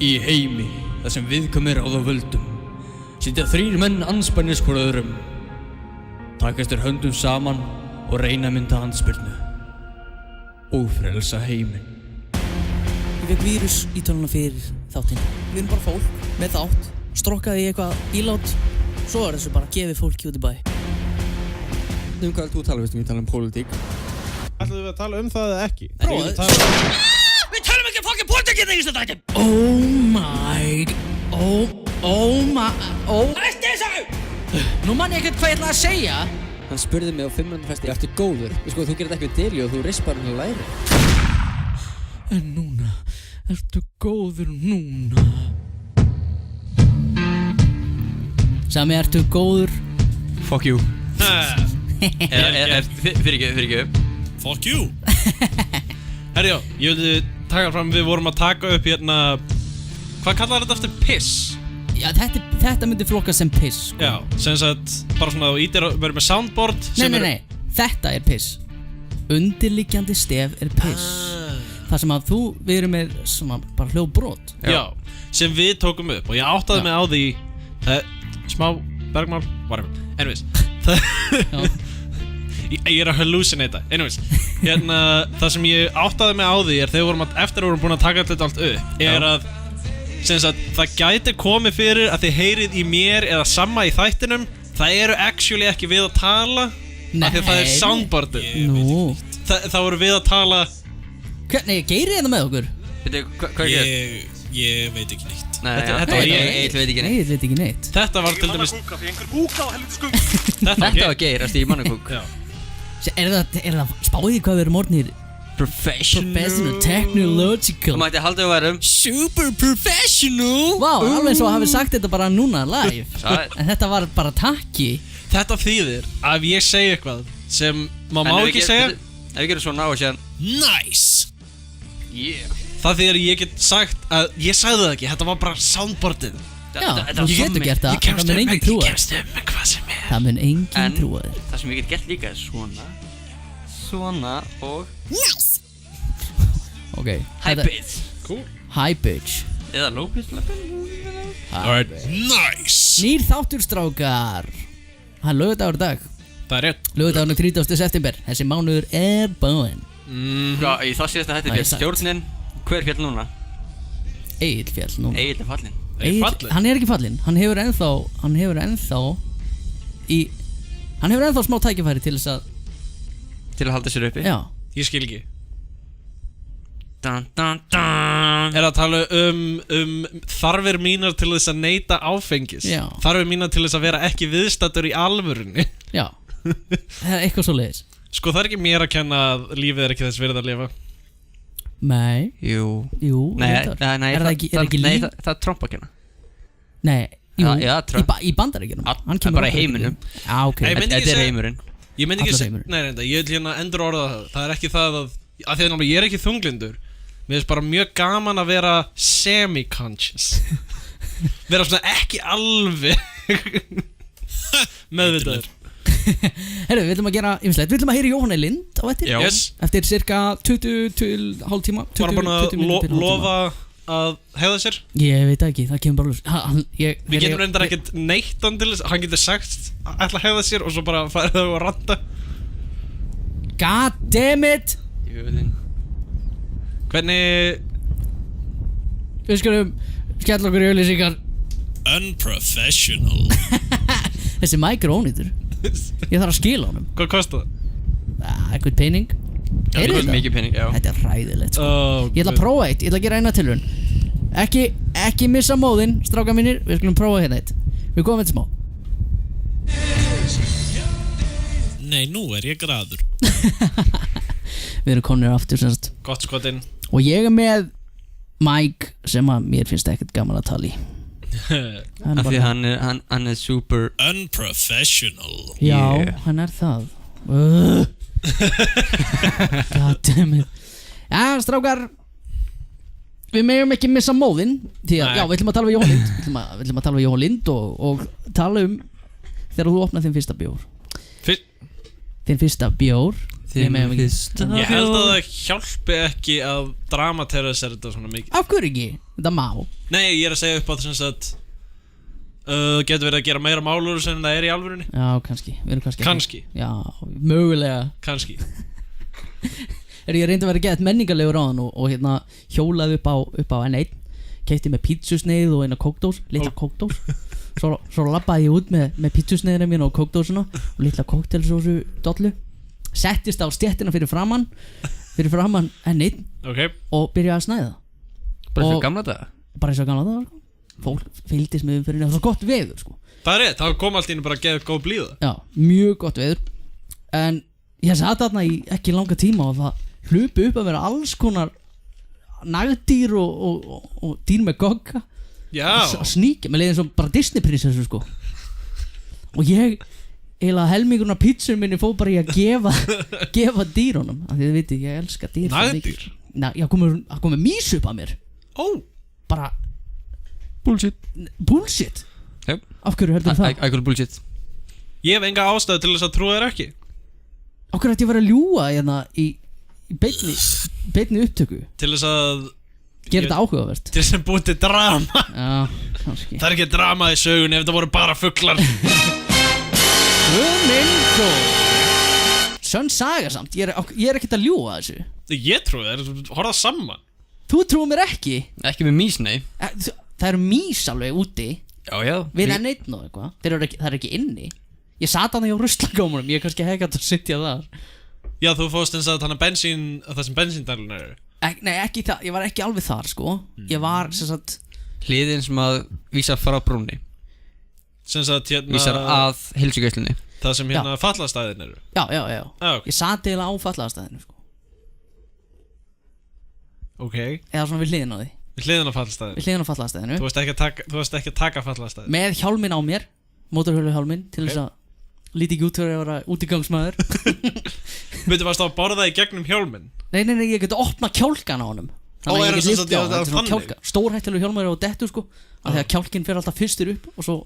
Í heimi þar sem viðkvæmir ráða völdum sitja 3 menn andspænis hvor öðrum. Takast þeir höndum saman og reyna að mynda andspyrnu og frelsa heiminn. Ég fekk vírus í töluna fyrir þáttinn. Við erum bara fólk með þátt, strokkaði í eitthvað ílát, svo þessu bara gefið fólki út í bæ. Hvað er þú að tala, veistu, við tala pólitík. Ætlaðu við að tala það eða ekki? Prófaðu. Við tölum ekki fucking pólitík í þessu þætti. Hætti þessu! Nú man ég ekkert hvað ég ætla að segja. Hann spurði mig á 500 festi, ertu góður? Sko, þú gerir þetta ekki við deli og þú rispar hann að læri. En núna, ertu góður núna? Sami, ertu góður? Fuck you. Fyrir ekki. Fuck you. Herjá, ég vildi taka fram, við vorum að taka upp hérna, hvað kallar þetta eftir piss? Já, þetta myndi flokkast sem piss, sko. Já, sem sagt, bara svona þú ítir að vera með soundboard. Nei, þetta er piss. Undirliggjandi stef er piss. Það sem að við erum með svona bara hljóðbrot. Já, sem við tókum upp og ég áttaði mig á því, smá bergmál, whatever, anyways. Ég er að hallucinata, anyways. Hérna, það sem ég áttaði mig á því er þegar eftir að við vorum búin að taka þetta allt upp, er að sem sagt, það gæti komið fyrir að þið heyrið í mér eða sama í þættinum. Það eru actually ekki við að tala, af því að það er soundboardið. Nú. Það voru við að tala. Hvernig, geirið þetta með okkur? Hvað er Ég veit ekki neitt. Þetta var ég veit ekki neitt. Nei, ég veit ekki neitt. Þetta var til dæmis Þetta var Geir, Stíg Mannakúk. Er það spáðið hvað við erum orðnir? Professional Technological. Þú mætti halda að vera Super professional. Vá, alveg eins og hafið sagt þetta bara núna live. En þetta var bara takki. Þetta þýðir að ef ég segi eitthvað sem maður má ekki segja. Ef við gerum svona á og segja Nice. Yeah. Það þýðir að ég get sagt að ég sagði það ekki, þetta var bara soundboardið. Já, þú getur gert það. Það mun enginn trúa þér. Ég kemst upp með hvað sem er. Það mun enginn trúa þér. Það sem ég get gert líka er svona og Nice! Ok. high pitch. Cool. High pitch. Eða low pitch. Alright. Nice. Nýr þáttur, strákar. Það er laugardagur í dag. Það er rétt. Laugardagurinn 30. september. Þessi mánuður er búinn. Já, í það síðasta hætti féll stjórnin. Hver féll núna? Egill féll núna. Egill er fallinn. Hann er ekki fallinn. Hann hefur ennþá smá tækifæri til þess að halda sér uppi. Já. Ég skil ekki. Dun, dun, dun. Er að tala þarfir mínar til þess að neyta áfengis. Já. Þarfir mínar til þess að vera ekki viðstaddur í alvörunni. Já. Það er eitthvað svo leiðis. Sko, það er ekki mér að kenna að lífið er ekki þess virði að lifa. Nei. Jú. Nei, er það ekki líf? Það er Trump að kenna. Nei, jú. Já, Trump. Í Bandaríkjunum. Það er bara í heiminum. Já, ok. Þetta er heimurinn. Ég myndi ekki Allar segja, heimurinn. nei, ég vil hérna endur orða það. Það er ekki það að því að ég er ekki þunglindur. Mér finnst bara mjög gaman að vera semi-conscious. Vera svona ekki alveg meðvitaður. Herru, við ætlum að gera ýmislegt. Við ætlum að heyra Jóhanni Lind á eftir. Já. Yes. Eftir cirka 20 til hálf tíma. Var hann búinn að lofa að hegða sér? Ég veit það ekki, það kemur bara ljós. Við getum reyndar ekkert neitt hann til þess. Hann getur sagt ætla að hegða sér og svo bara færa það og ranta. God damn it. Hvernig Við skulum skella okkur í auglýsingar. Unprofessional. Þessi mæk er ónýtur. Ég þarf að skila honum. Hvað kostar það? Eitthvað pening. Heyrðu þetta? Mikið pening, já. Þetta er hræðilegt, sko. Oh, Ég ætla að prófa eitt, ég ætla að gera eina tilraun. Ekki missa móðinn, strákar mínir. Við skulum prófa hérna eitt. Við komum eitt smá. Nei, nú er ég graður. Við erum komnir aftur, semst. Gott skotinn. Og ég er með Mike sem að mér finnst ekkert gaman að tala í. Af því hann er super unprofessional. Já, Yeah. hann er það. God damn it. Já, strákar, við megum ekki missa móðinn. Því að, Nei. já, við ætlum að tala við Jóhann Lind. Við ætlum að tala við Jóhann Lind og tala þegar þú opnar þinn fyrsta bjór. Þinn fyrsta bjór. Við megum ekki. Ég held að það hjálpi ekki að dramaterrorisera þetta svona mikið. Af hverju ekki? Þetta má. Nei, ég er að segja upp á þess að getur verið að gera meira málur sem það er í alvörunni. Já, kannski. Við erum Kannski. Já, mögulega. Kannski. Ég reyndi að vera gett menningarlegur á hann og hérna hjólaði upp á N1, keypti með pítsusneið og eina kókdós, litla kókdós. Svo labbaði ég út með pítsusneiðina mína og kókdósina og litla kóktelsósu dollu. Settist á stéttina fyrir framann N1 og byrjaði að snæða. Bara eins og gamla daga? Bara eins og gamla daga. Fólk fylgdist með umferðinni, það var gott veður sko. Það er rétt, það kom allt í henni bara að gefa góð blíða. Já, mjög gott veður. En ég sat þarna í ekki langa tíma og það hlupi upp að vera alls konar nagdýr og dýr með gogga. Já. Að sníkja, með leiðin svo bara Disney prinsessu sko. Og ég eiginlega helmingurinn af pítsunum minni fóð bara í að gefa dýrunum. Af því þið viti, ég elska dýr. Nagdýr? Já, komið mís upp að mér. Bara Bullshit? Yep. Af hverju heldur það? I call bullshit. Ég hef enga ástæðu til þess að trúa þér ekki. Af hverju ætti ég að vera að ljúga hérna í beinni upptöku? Til þess að Gera þetta áhugavert. Til þess að búið til drama. Já, kannski. Það er ekki drama í sögunni ef það voru bara fuglar. Sönn saga samt. Ég er ekkert að ljúga þessu. Ég trúi þér, horfa saman. Þú trúir mér ekki? Ekki með mís, nei. Það eru mís alveg úti. Já. Við erum N1 og eitthvað. Það er ekki inni. Ég sat hann hjá ruslagámunum. Ég er kannski heggat að sitja þar. Já, þú fóst eins að það sem bensíndælun eru. Nei, ekki það. Ég var ekki alveg þar, sko. Ég var, sem sagt hliðin sem að vísar frá brúnni. Sem sagt, hérna vísar að heilsugæslunni. Það sem hérna fallastæðin eru. Já. Okay. Ég sat eiginlega á fallastæðinu, sko. Ok. Eða svona við hliðin á því. Við hliðin á fallastæðinu. Þú varst ekki að taka fallastæðinu. Með hjálminn á mér, mótorhjálminn, til þess að líti ekki út fyrir að vera útigangsmaður. Veitu, varst það að borða í gegnum hjálminn? Nei, ég geti opnað kjálkan á honum. Þannig að ég geti lyft á hann. Stórhættilegur hjálmur á dettu, sko. Af því að kjálkinn fer alltaf fyrstur upp og svo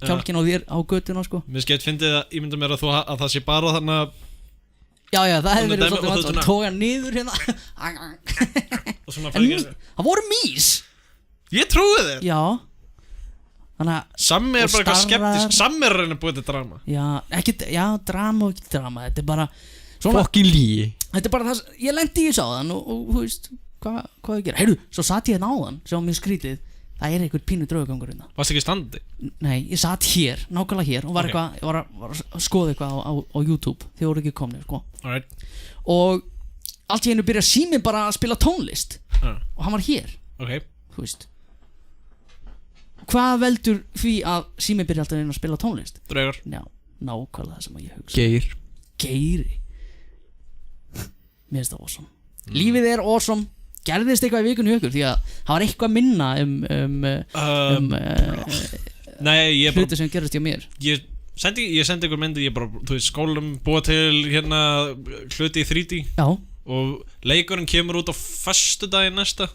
kjálkinn á þér á götuna, sko. Mér skeitt fyndið að ímynda mér að það sé bara þannig að Já, það hefði verið svolítið vant að tóka niður hérna. En það voru mís. Ég trúi þér. Já. Þannig að Sammi er bara eitthvað skeptisk. Sammi er að reyna að búið til drama. Já, drama og ekki drama. Þetta er bara fokkin lygi. Þetta er bara það, ég lendi í þessu áðan og þú veist, hvað ég gera. Heyrðu, svo satt ég hérna áðan, sem var mjög skrítið. Það er einhver pínu draugagangur hérna. Varst ekki standi? Nei, ég satt hér, nákvæmlega hér og var ég var að skoða eitthvað á YouTube. Þið voru ekki komnir, sko. Alright. Og allt í einu byrja síminn bara að spila tónlist. Og hann var hér. Ok. Þú veist. Hvað veldur því að síminn byrja alltaf að spila tónlist? Draugar. Já, nákvæmlega það sem ég hugsa. Geiri. Mér finnst það awesome. Lífið er awesome. Gerðist eitthvað í vikunni ykkur því að það var eitthvað minna Nei, hluti sem gerðist hjá mér. Ég sendi ykkur myndi, ég bara, þú veist, skólum búa til hérna hluti í 3D. Já. Og leikurinn kemur út á föstudaginn næsta.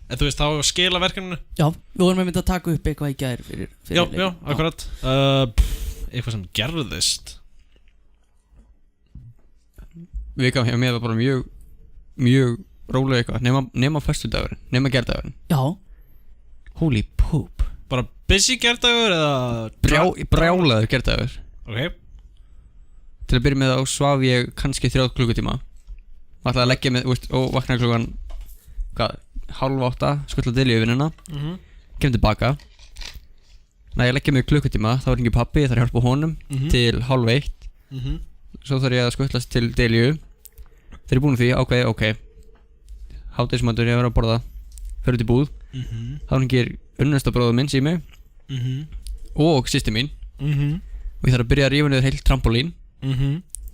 En þú veist, þá skila verkefninu. Já, við vorum með að taka upp eitthvað í gær fyrir Já, akkurat. Eitthvað sem gerðist. Vikan hjá mér var bara mjög rólega eitthvað, nema föstudagurinn, nema gerdagurinn. Já. Holy poop. Bara busy gerdagur eða brjálaður gerdagur. Ok. Til að byrja með þá svaf ég kannski 3 klukkutíma. Ætlaði að leggja með, og vaknaði klukkan 7:30, skutla til í vinnuna. Kem tilbaka. Næ, ég leggja með klukkutíma, þá ringi pappi, ég þarf að hjálpa honum til 12:30. Svo þarf ég að skutlast til Delíu. Þegar ég búin því, ok hádegismatur, ég verið að borða, fyrir til búð. Þá hringir unnustabróður minn sími og systir mín. Og ég þarf að byrja að rífa niður heilt trampolín.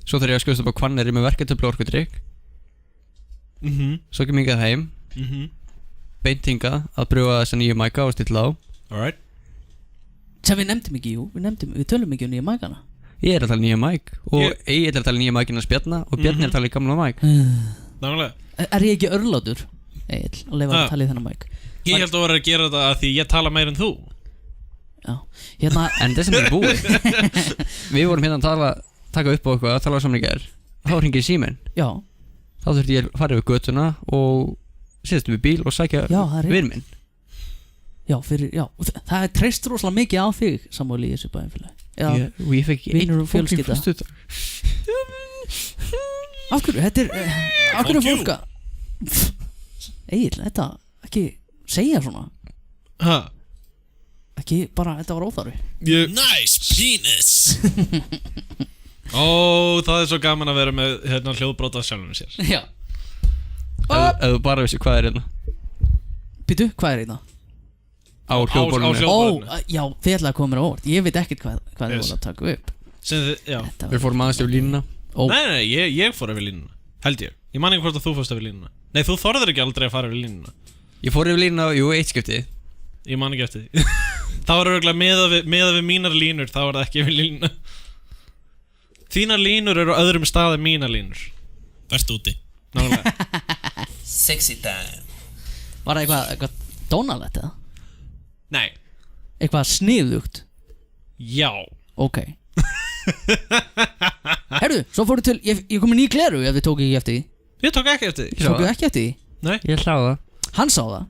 Svo þarf ég að skjóðast upp á Hvanneyri með verkefntöflu orkudrykk. Svo kem ég hingað heim, beint hingað að brjóða þessa nýju mæka og stilla á. Alright. Sem við nefndum ekki, við tölum ekki nýja mækana. Ég er að tala nýja mæk og ég er að tala nýja mækina Spjarna og Bjarni er að tala í gamla mæk. Nákvæmlega. Er ég ekki örlátur, Egill, að leifa að tala í þennan mæk? Ég held að vera að gera þetta að því ég tala meir en þú. Já, hérna En þessum er búið. Við vorum hérna að taka upp á eitthvað, að tala saman í gær. þá hringir síminn. Já, Þá þurfti ég að fara yfir götuna og setjast við bíl og sækja Já, það er vin minn. já, það er treyst rosalega mikið á þig Samúel í þessu bæjarfélagi. Og ég fekk vinur og einn fólk í fjölskylda. föstudag. Af hverju, þetta er af hverju fólk að Egill, þetta ekki segja svona. Ha? Ekki bara, þetta var óþarfi. Nice penis. Ó, það er svo gaman að vera með hljóðbrot af sjálfum sér. Já. Ef þú bara vissi hvað er hérna Býtu, hvað er þetta? á hljóðbólunni. hljóð- Ó, Hljóðborðinu. já, þið ætlaði að koma mér á óvart. Ég veit ekkert hvað þið Yes. voru að taka upp. Já. Þetta Við fórum aðeins yfir línuna. Ó, Nei, ég fór yfir línuna. Held ég. Ég man ekki hvort að þú fórst yfir línuna. Nei, þú þorðir ekki aldrei að fara yfir línuna. Ég fór yfir línuna, jú, eitt skipti. Ég man ekki eftir því. Það var örugglega miðað við mínar línur, það var það ekki yfir línuna. Þínar línur eru á öðrum stað en mínar línur. Vert úti. Nálega. Sexy time. var það eitthvað dónalegt eða? Nei. Eitthvað sniðugt? Já. Ok. Herru, svo fóru til, ég kom með ný gleru ef þið tók ekki eftir því. Ég tók ekki eftir því. Tóku ekki eftir því? Nei. Ég sá það. Hann sá það.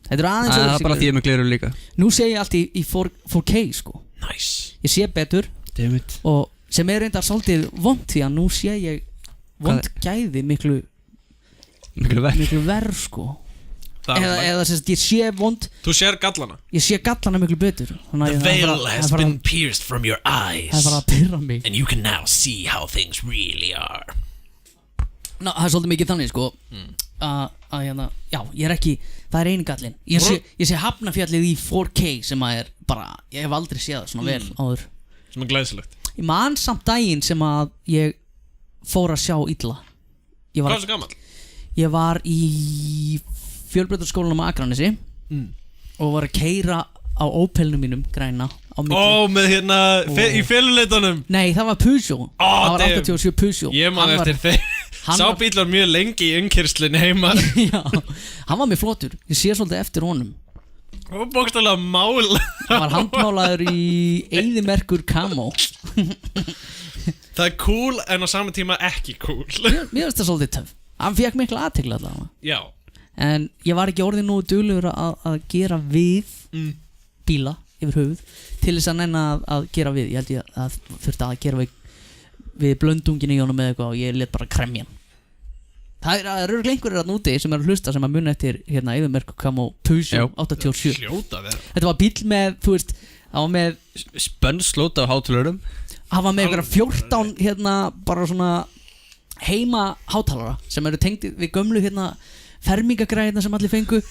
Þetta er aðeins Það er öðruvísi bara því gleraugu. ég er með gleru líka. Nú sé ég allt í 4K sko. Nice. Ég sé betur Dammit. og sem er reyndar svolítið vond því að nú sé ég vond gæði miklu verð sko. Eða sem sagt ég sé vond, Þú sér gallana. ég sé gallana miklu betur. Þannig The að veil has það been pierced from your eyes, er bara að pyrra mig. and you can now see how things really are. Ná, það er svolítið mikið þannig sko að hérna, já, ég er ekki, það er einu gallinn. Ég sé Hafnarfjallið í 4K sem að er bara, ég hef aldrei séð það svona vel áður. Sem er glæsilegt. Ég man samt daginn sem að ég fór að sjá illa. Hvað er svo gammal? Ég var í fjölbrautaskólanum á Akranesi og var að keyra á Opelnum mínum græna á milli. Ó, með hérna í féluleitunum. Nei, það var Peugeot. Það var damn. 87 Peugeot. Ég man Hann var- eftir þeir. hann Sá var- bíl var mjög lengi í umkyrslunni heima. Já, hann var mjög flottur. Ég sé svolítið eftir honum. Og bókstaflega mál. Hann var handmálaður í eyðimerkur camo. Það er cool en á sama tíma ekki cool. Mér finnst það svolítið töff. Hann fekk mikla athygli allavega. Já. En ég var ekki orðið nú duglegur að gera við bíla yfir höfuð til þess að nenna að gera við. Ég held ég að þurfti að gera við blöndungin í honum eða eitthvað og ég let bara kremja hann. Það er örugglega einhverjir að núti sem er að hlusta sem að munna eftir hérna eyðimerkur camo Peugeot 87. Hljóta vera. Þetta var bíl með, þú veist, hann var með Spönnslót af hátölurum. hann var með einhverja 14 hérna bara svona heima hátalara sem eru tengd við gömlu hérna fermingagræðina sem allir fengu.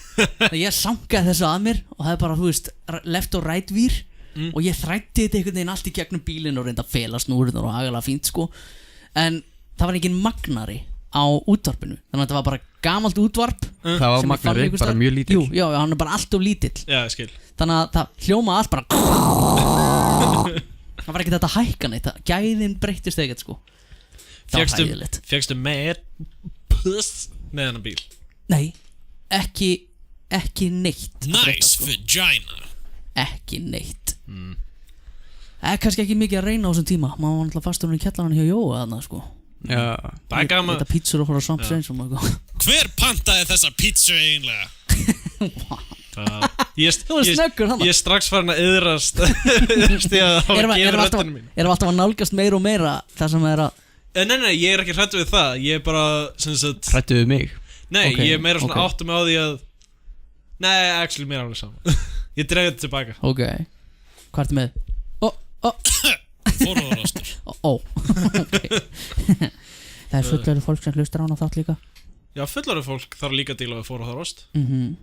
Þannig ég sangaði þessu að mér og það er bara, þú veist, left og right vír og ég þrætti þetta einhvern veginn allt í gegnum bílinn og reynda að fela snúrurnar og agalega fínt sko. En það var engin magnari á útvarpinu, þannig að þetta var bara gamalt útvarp. Það var sem ég fann magnari, einhvers bara staðar. mjög lítill. Jú, já, hann er bara allt of lítill. Já, skil. Þannig að það hljóma allt bara það var ekki þetta að hækka neitt, gæðin breyttist ekkert sko. Það var hæðilegt. Fékkstu með puss með hennar bíl? Nei, ekki neitt. Nice sko. vagina. Ekki neitt. Það er kannski ekki mikið að reyna á þessum tíma. Maður var náttúrulega fastur í kjallarann hjá Jóa þarna sko. Já. Það er gaman. Þetta pítsur og fór að Svamp Sveinsson og eitthvað. Hver pantaði þessa pítsu eiginlega? Þú er snöggur hann. Ég er strax farin að yðrast því að hafa Erum gefið við röddinu mín. alltaf að nálgast meira og meira það sem er að Nei, ég er ekki hrættu við það. Ég er bara, sem sagt Hrættu við mig. Nei, Ok, ég er meira svona ok. áttum á því að Nei, actually, mér er alveg saman. Ég dreif þetta tilbaka. Ok. Hvað ertu með? Forhóðarástur. Ok. Það er fullur fólk sem hlustar á hana þátt líka. Já, fullorðið fólk þarf líka að díla við forhóðarost. Mhm.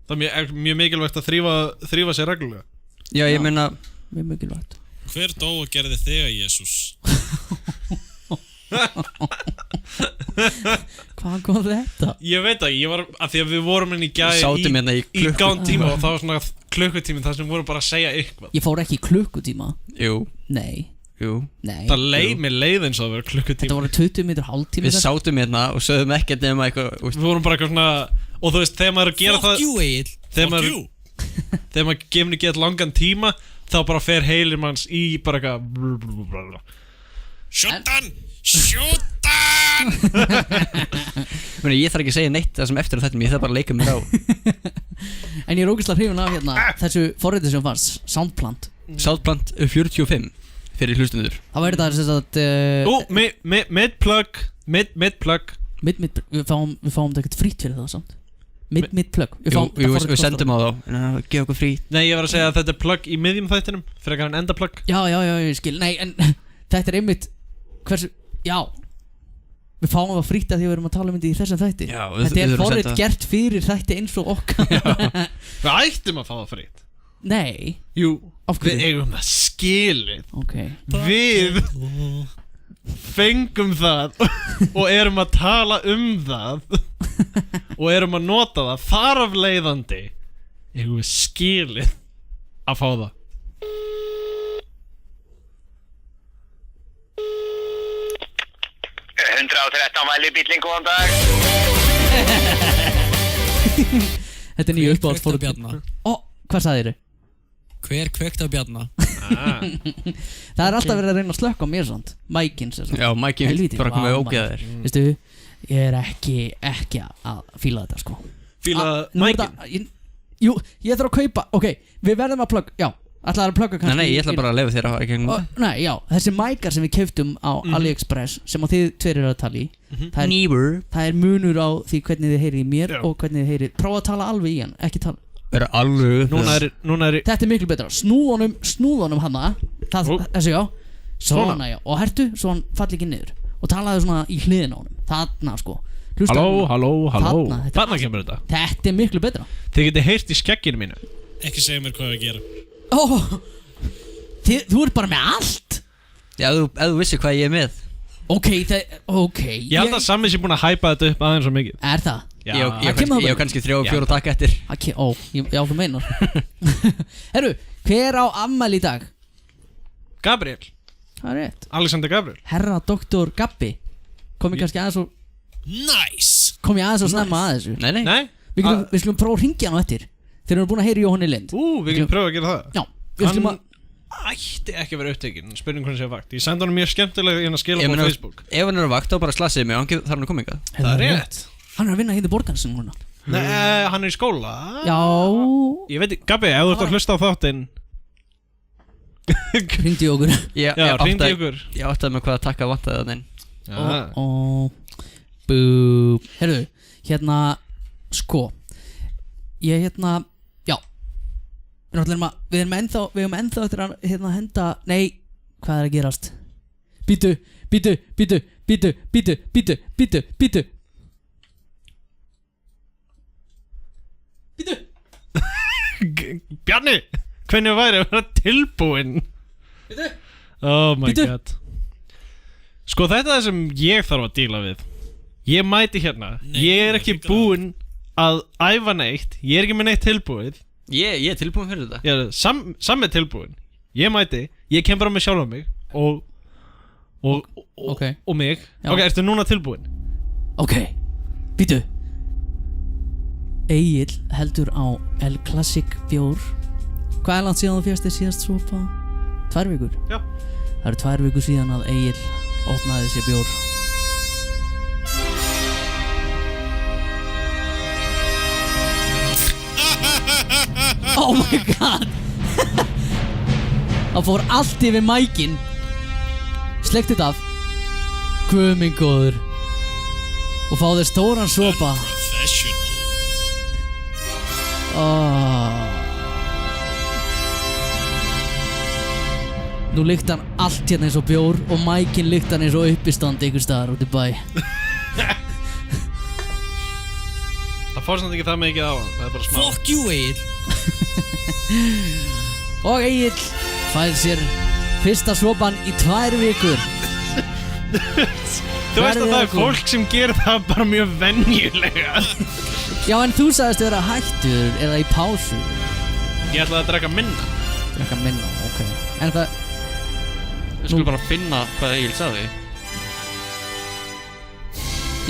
Það er mjög mikilvægt að þrífa sér reglulega. Já, ég meina, Mjög mikilvægt. Hver dó og gerði þig að Jesús? Hvaðan kom þetta? Ég veit ekki, ég var, af því að við vorum inn í gæði sátum hérna í í gántíma og það var svona klukkutími þar sem við vorum bara að segja eitthvað. Ég fór ekki í klukkutíma. jú, Nei. Nei. Það mér leið eins og það vera klukkutími. Þetta voru 20 mínútur, hálftími. við sátum hérna og sögðum ekkert nema eitthvað, úst, Við vorum bara eitthvað svona, og þú veist, þegar maður er að gera það Fuck you, Egil. Þegar Fuck maður- you. þegar maður gefur ekki eitthvað langan tíma þá bara fer heilir manns í bara eitthvað Sjúttan! Sjúttan! Ég þarf ekki að segja neitt það sem eftir þetta, ég þarf bara að leika mér á. En ég er ógeðslega hrifinn af hérna þessu forritið sem fannst, Soundplant. Soundplant 45 fyrir hlustundur. Það væri það sem sagt Mid-plug. Við fáum þetta ekkert frýtt fyrir það samt. Mid-plug. Við sendum á þá, gefa okkur frýtt. Nei, ég var að segja að þetta er plug í miðjum þættinum fyrir að endaplug. Já, ég skil. Nei, en þetta er einmitt hversu, já. Við fáum það frýtt að því við erum að tala um þetta í þessum þætti. Já, þetta er forrit gert fyrir þætti eins og okkar. Við ættum að fá það frýtt. Nei. Jú, Af hverju? við eigum það skilið. Ok. Við fengum það og erum að tala um það og erum að nota það þar af leiðandi eigum við skilið að fá það. Mæli bíllinn, góðan dag. Þetta er nýju uppáhalds Kveikt á Bjarna. Hvað sagðirðu? Hver kveikt á Bjarna? Það er alltaf verið að reyna að slökka á mér svona Mækinn sem svona Já, Mækinn Helvíti, bara komið vá, ógeðaðir. Veistu, ég er ekki að fíla þetta sko Fíla Nú er Mækinn? þetta- Jú, ég þarf að kaupa Ok, við verðum að plugga Já, ætlaðu að plugga kannski Nei, ég ætla bara að lefa þér að fara ekki Nei, já, þessi mækar sem við keftum á AliExpress sem að þið tveir eru að tala í það er munur á því hvernig þið heyrið í mér Já. og hvernig þið heyrið Prófa að tala alveg í hann, ekki tala Vera alveg Núna er Þetta er miklu betra, snúðunum hana Þessi já, svona já Og hertu, svo hann falli ekki niður Og talaðu svona í hliðin á honum Þarna sko Halló Þarna kemur þetta. Þetta er miklu betra Þið getið heyrt í skegginu mínu. Ekki segja mér hvað að gera. Þú ert bara með allt Já, ef þú vissir hvað ég er með. Ok, Ég held að Sammi sé búin að hæpa þetta upp aðeins svo mikið. Er það? Já. Ég kemur hef kannski 3-4 takk eftir. Já, þú meinar Herru, hver á afmæli í dag? Gabriel. Það er rétt Alexander Gabriel. Herra doktor Gabbi Kom ég kannski aðeins og Nice! Kom ég aðeins og snemma að þessu Nei Nei? Við skulum prófa að ringja hann á eftir Þeir eru búin að heyra Jóhanni Lind Við getum pröfa að gera það. Já, við skulum að Ætti ekki að vera upptekinn. Spurning hvernig sé að vakt. Ég sendi hann mjög skemmtilega inn að skila Ég á meina, Facebook. ef hann er á vakt þá bara slassiði mig og hann þarf hann að koma ykkar. Það er rétt. Hann er að vinna hérna í borgansinn núna Nei, hann er í skóla. Já Ég veit ekki, Gabi, ef þú ert að hlusta á þáttinn. Hringdi í okkur Já, hringdi í ykkur. Ég áttaði með hvað að takka vantaði þannig. Bú Herru, hérna Sko Ég hérna Já Við erum ennþá eftir að hérna henda Nei, hvað er að gerast? Bítu Bjarni, hvernig væri að vera tilbúinn? Oh my Bíddu. god. Sko þetta er það sem ég þarf að díla við. Ég mæti hérna. Ég er ekki búinn að æfa neitt. Ég er ekki með neitt tilbúið. Ég er tilbúin fyrir þetta. Ég er samme tilbúinn. Ég mæti. Ég kem bara með sjálf á mig og mig. Já. Ok, ertu núna tilbúinn? Ok, býtu Egill heldur á El Classic bjór Hvað er langt síðan þú férst þér síðast sopa? 2 vikur? Já. Það eru 2 vikur síðan að Egill opnaði sér bjór Oh my god Það fór allt yfir mækin Slekkt þetta af Guð minn góður Og fá þér stóran sopa Professional. Nú lykt hann allt hérna eins og bjór Og mækin lykt hann eins og uppistand einhver staðar út í bæ Það fór samt ekki það mikið á hann. Það er bara smá. Fuck you, Egil. Og Egill fær sér fyrsta sopan í 2 vikur Þú veist að Verðið það er okkur. fólk sem gerir það bara mjög venjulega. Já en þú sagðist vera hættur eða í pásu Ég ætlaði að drekka minna. Drekka minna, ok En það, Við skulum bara finna hvað Egil sagði.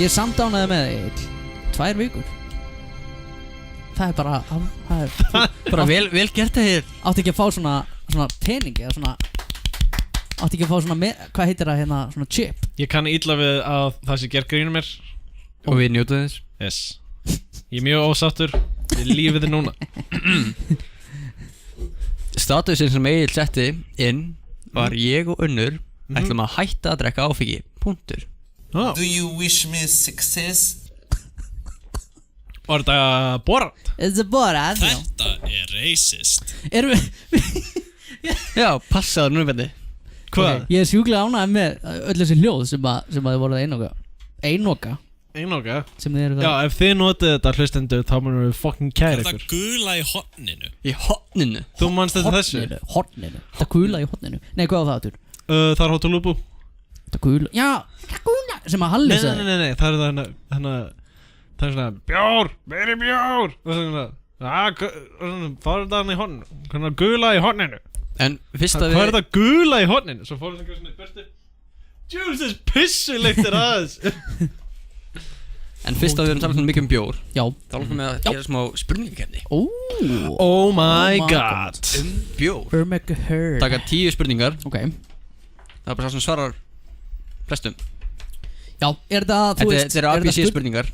ég samdánaði með Egill 2 vikur Það er bara, það er Bara vel gert það hér. Átti ekki að fá svona pening eða svona Átti ekki að fá svona, hvað heitir það hérna, svona chip? Ég kann illa við að það sé gert grínum mér. Og við njótum þess. Yes. Ég er mjög ósáttur við lífið núna. Statusin sem Egil setti inn var ég og Unnur ætlum að hætta að drekka áfengi. Punktur. Oh. Do you wish me success? Var þetta Borat? Þetta er bara Þetta racist. Erum við Já, passaður nú bendi. Hvað? Ég sjúklega ánægð með öll þessi hljóð sem að þið voruð að einoka Einoka? sem þið eru Já, ef þið notið þetta hlustendur þá munum við fucking kæra Það ykkur. gula í hotninu. Í hotninu. Þú manst þetta þessu? Horninu Það gula í horninu Nei, hvað var það aftur? Það er Hotel Lubu. Það gula Já, það gula Sem að Halli sagði Nei, það er það er svona bjór, meiri bjór. Og svona, fara þetta hann í horninu. Hvernig gula í horninu? En fyrst að Hvað er þetta gula í horninu? Svo fór það eitthvað svona í börstu. Jesus, pissulegt aðeins. En fyrst að við erum talað mikið bjór Já þá langar við að gera smá spurningakefni Oh my god. Bjór. Mega her Taka 10 spurningar. Ok Það er bara það sem svarar flestum. Já, er það, þú veist Þetta eru ABC spurningar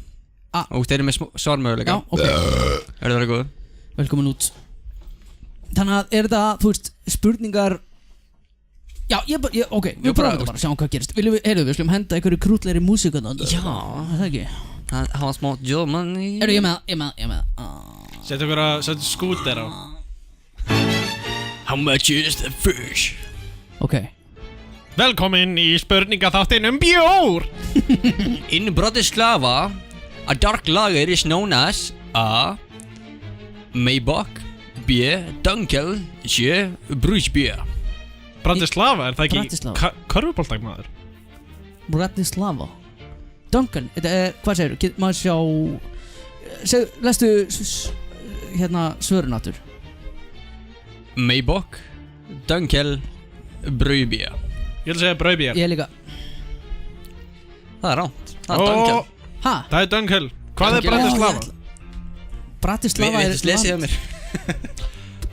og þeir eru með svarmöguleika. Já, ok Er það góð? Velkomin út Þannig að er það, þú veist, spurningar Já, ok, við prófum þetta bara, sjáum hvað gerist við slum henda einhverju krútlegri músík Já. Það ekki Það var smá Germany. Ég með Settu skúter á. How much is the fish? Ok Velkomin í spurningaþáttinn bjór. In Bratislava, a dark lager is known as A. Maybach, B. Dunkel, C. Brugge. Bratislava, er það ekki Bratislava. körfuboltamaður? Bratislava Duncan, hvað segirðu? Maður sjá lestu hérna svörun aftur Maybach, Dunkel, Brugge. Ég vil segja Braubier. Ég líka Það er ránt. Það er Dunkel. Ha? Það er Dunkel. Hvað er Dunkel. Bratislava? Bratislava Við lesið hjá mér.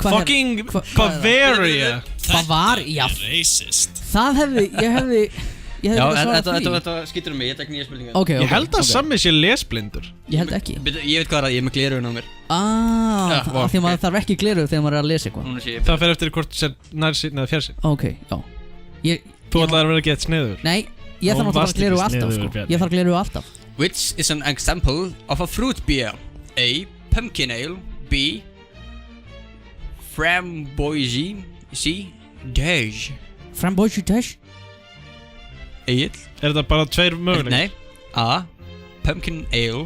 Fucking Bavaria. Bavaria Racist. Það hefði Ég hefði Já, getað en svarað því. þetta skýtur mig. Ég tek nýja spurningar. Ok, Ég held að ok. Sammi sé lesblindur. Ég held ekki Ég veit hvað það er, ég er með gleraugun á mér. Af því maður þarf ekki gleru þegar maður er að lesa eitthvað Núna sé ég. Það fer eftir hvort þú sér nærsýn eða fjarsýn. Ok, já Þú ætlaðir að vera gett sniður. Nei, ég þarf Þú náttúrulega varst að gleru ekki alltaf sniðugur, sko. Bjarni. Ég þarf að gleru alltaf Which is an example of a fruit beer? A. Pumpkin ale. B. Framboise. C. Dej. Framboise Dash Egil. Er þetta bara tveir möguleikar? Nei. A. Pumpkin ale.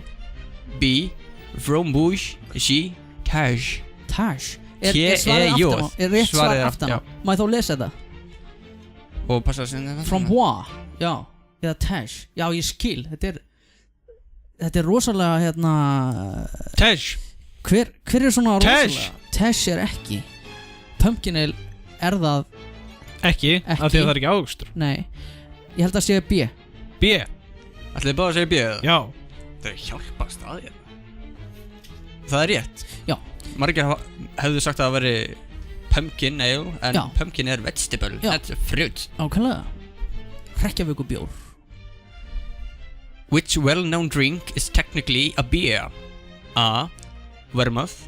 B. Framboise. C. Dej. Tash T-E-J. Er rétt Svarið svar er aftan á já. Má ég þá lesa þetta? Og passa að segja þetta. Framboise Já Eða Tash Já, ég skil Þetta er rosalega hérna Tej. Hver er svona Tash. rosalega Tash er ekki Pumpkin ale er það Ekki, af því að það er ekki águstur. Nei Ég held að sé B B. Ætlaði báða að segja B eða? Já. Það er hjálpast að þér. Það er rétt. Já. Margir hefðu sagt að það veri pumpkin ale, en Já. pumpkin er vegetable. Já. Þetta er fruit. Ákvæmlega Hrekkjavíku bjór Which well-known drink is technically a beer? A. Vermouth.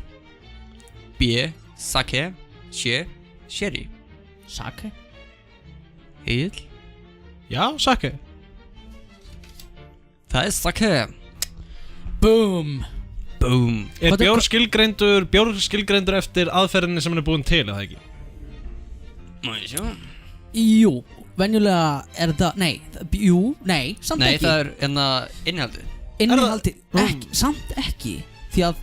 B. Sake. C. Sherry. Sake Egil. Já, Sake. Það er sake. Boom Boom. Er Hvað er- bjór skilgreindur eftir aðferðinni sem hann er búin til, eða ekki? Má ég sjá? Jú Venjulega er það Nei Jú Nei Samt Nei, ekki það er enna innihaldið. Innihaldi ekki Samt ekki Því að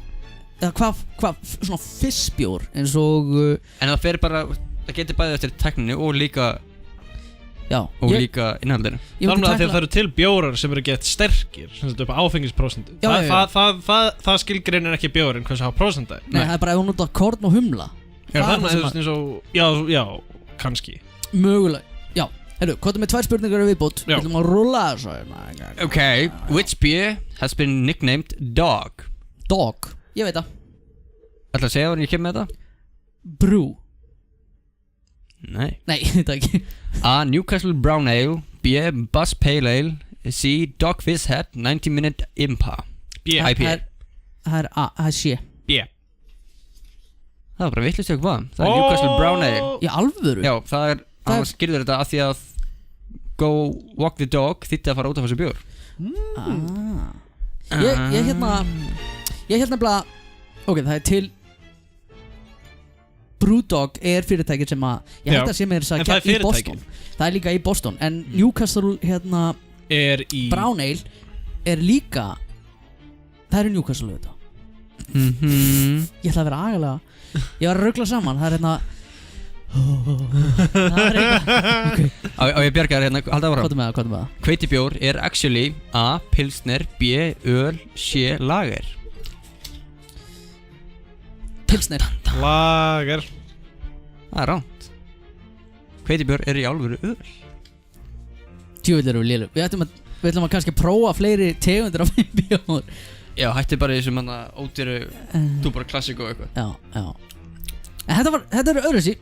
Eða hvað Svona fiskbjór eins og En það fer bara, það getur bæðið eftir tekninu og líka Já líka innihaldinu. Ég Þannig myndi að tækla það eru til bjórar sem eru gett sterkir, sem þetta upp á áfengisprósentu. Já, já, já. Það skilgreinir ekki bjórin hversu hafa prósenta. Nei, það er bara ef hún nota korn og humla Er það það sem eða eins og, já, kannski. Mögulega Já Herru, hvað er með 2 spurningar í viðbót? Já. Við ætlum að rúlla þessu Okay, which beer has been nicknamed Dog? Dog Ég veit það Ætla að segja hvernig ég kem með þetta? Brew Nei. Nei, þetta ekki. A. Newcastle Brown Ale. B. Buzz Pale Ale. C. Dogfish Head 90-minute IPA. B. IPA. Það er A, það er C. B. Það var bara vitlaust hjá hvað. Það er Newcastle Brown Ale. Í alvöru? Já, hann skýrður þetta af því að go walk the dog þýtti að fara út af þessu bjór. Ég hérna bara ok, það er til Brewdog er fyrirtæki sem að ég held að sé mér en það er í Boston. Það er líka í Boston. En Newcastle er í Brown Ale er líka það er í Newcastle þetta. Ég ætla að vera agalega ég var að ruggla saman. Það er það er eitthvað okay. Á ég bjargar hérna, halda áfram. Hvað er með það? Hveitibjór er actually A. Pilsner. B. Öl. C. Lager. Pilsner. Lager. Það er ránt. Hveitibjór er í alvöru öl. Tjóðil eru við lélu. Við ætlum að kannski prófa fleiri tegundir af bjór. Já, hætti bara í þessum hann að ódýru Túbor klassík og eitthvað. Já. En þetta eru öðruvísi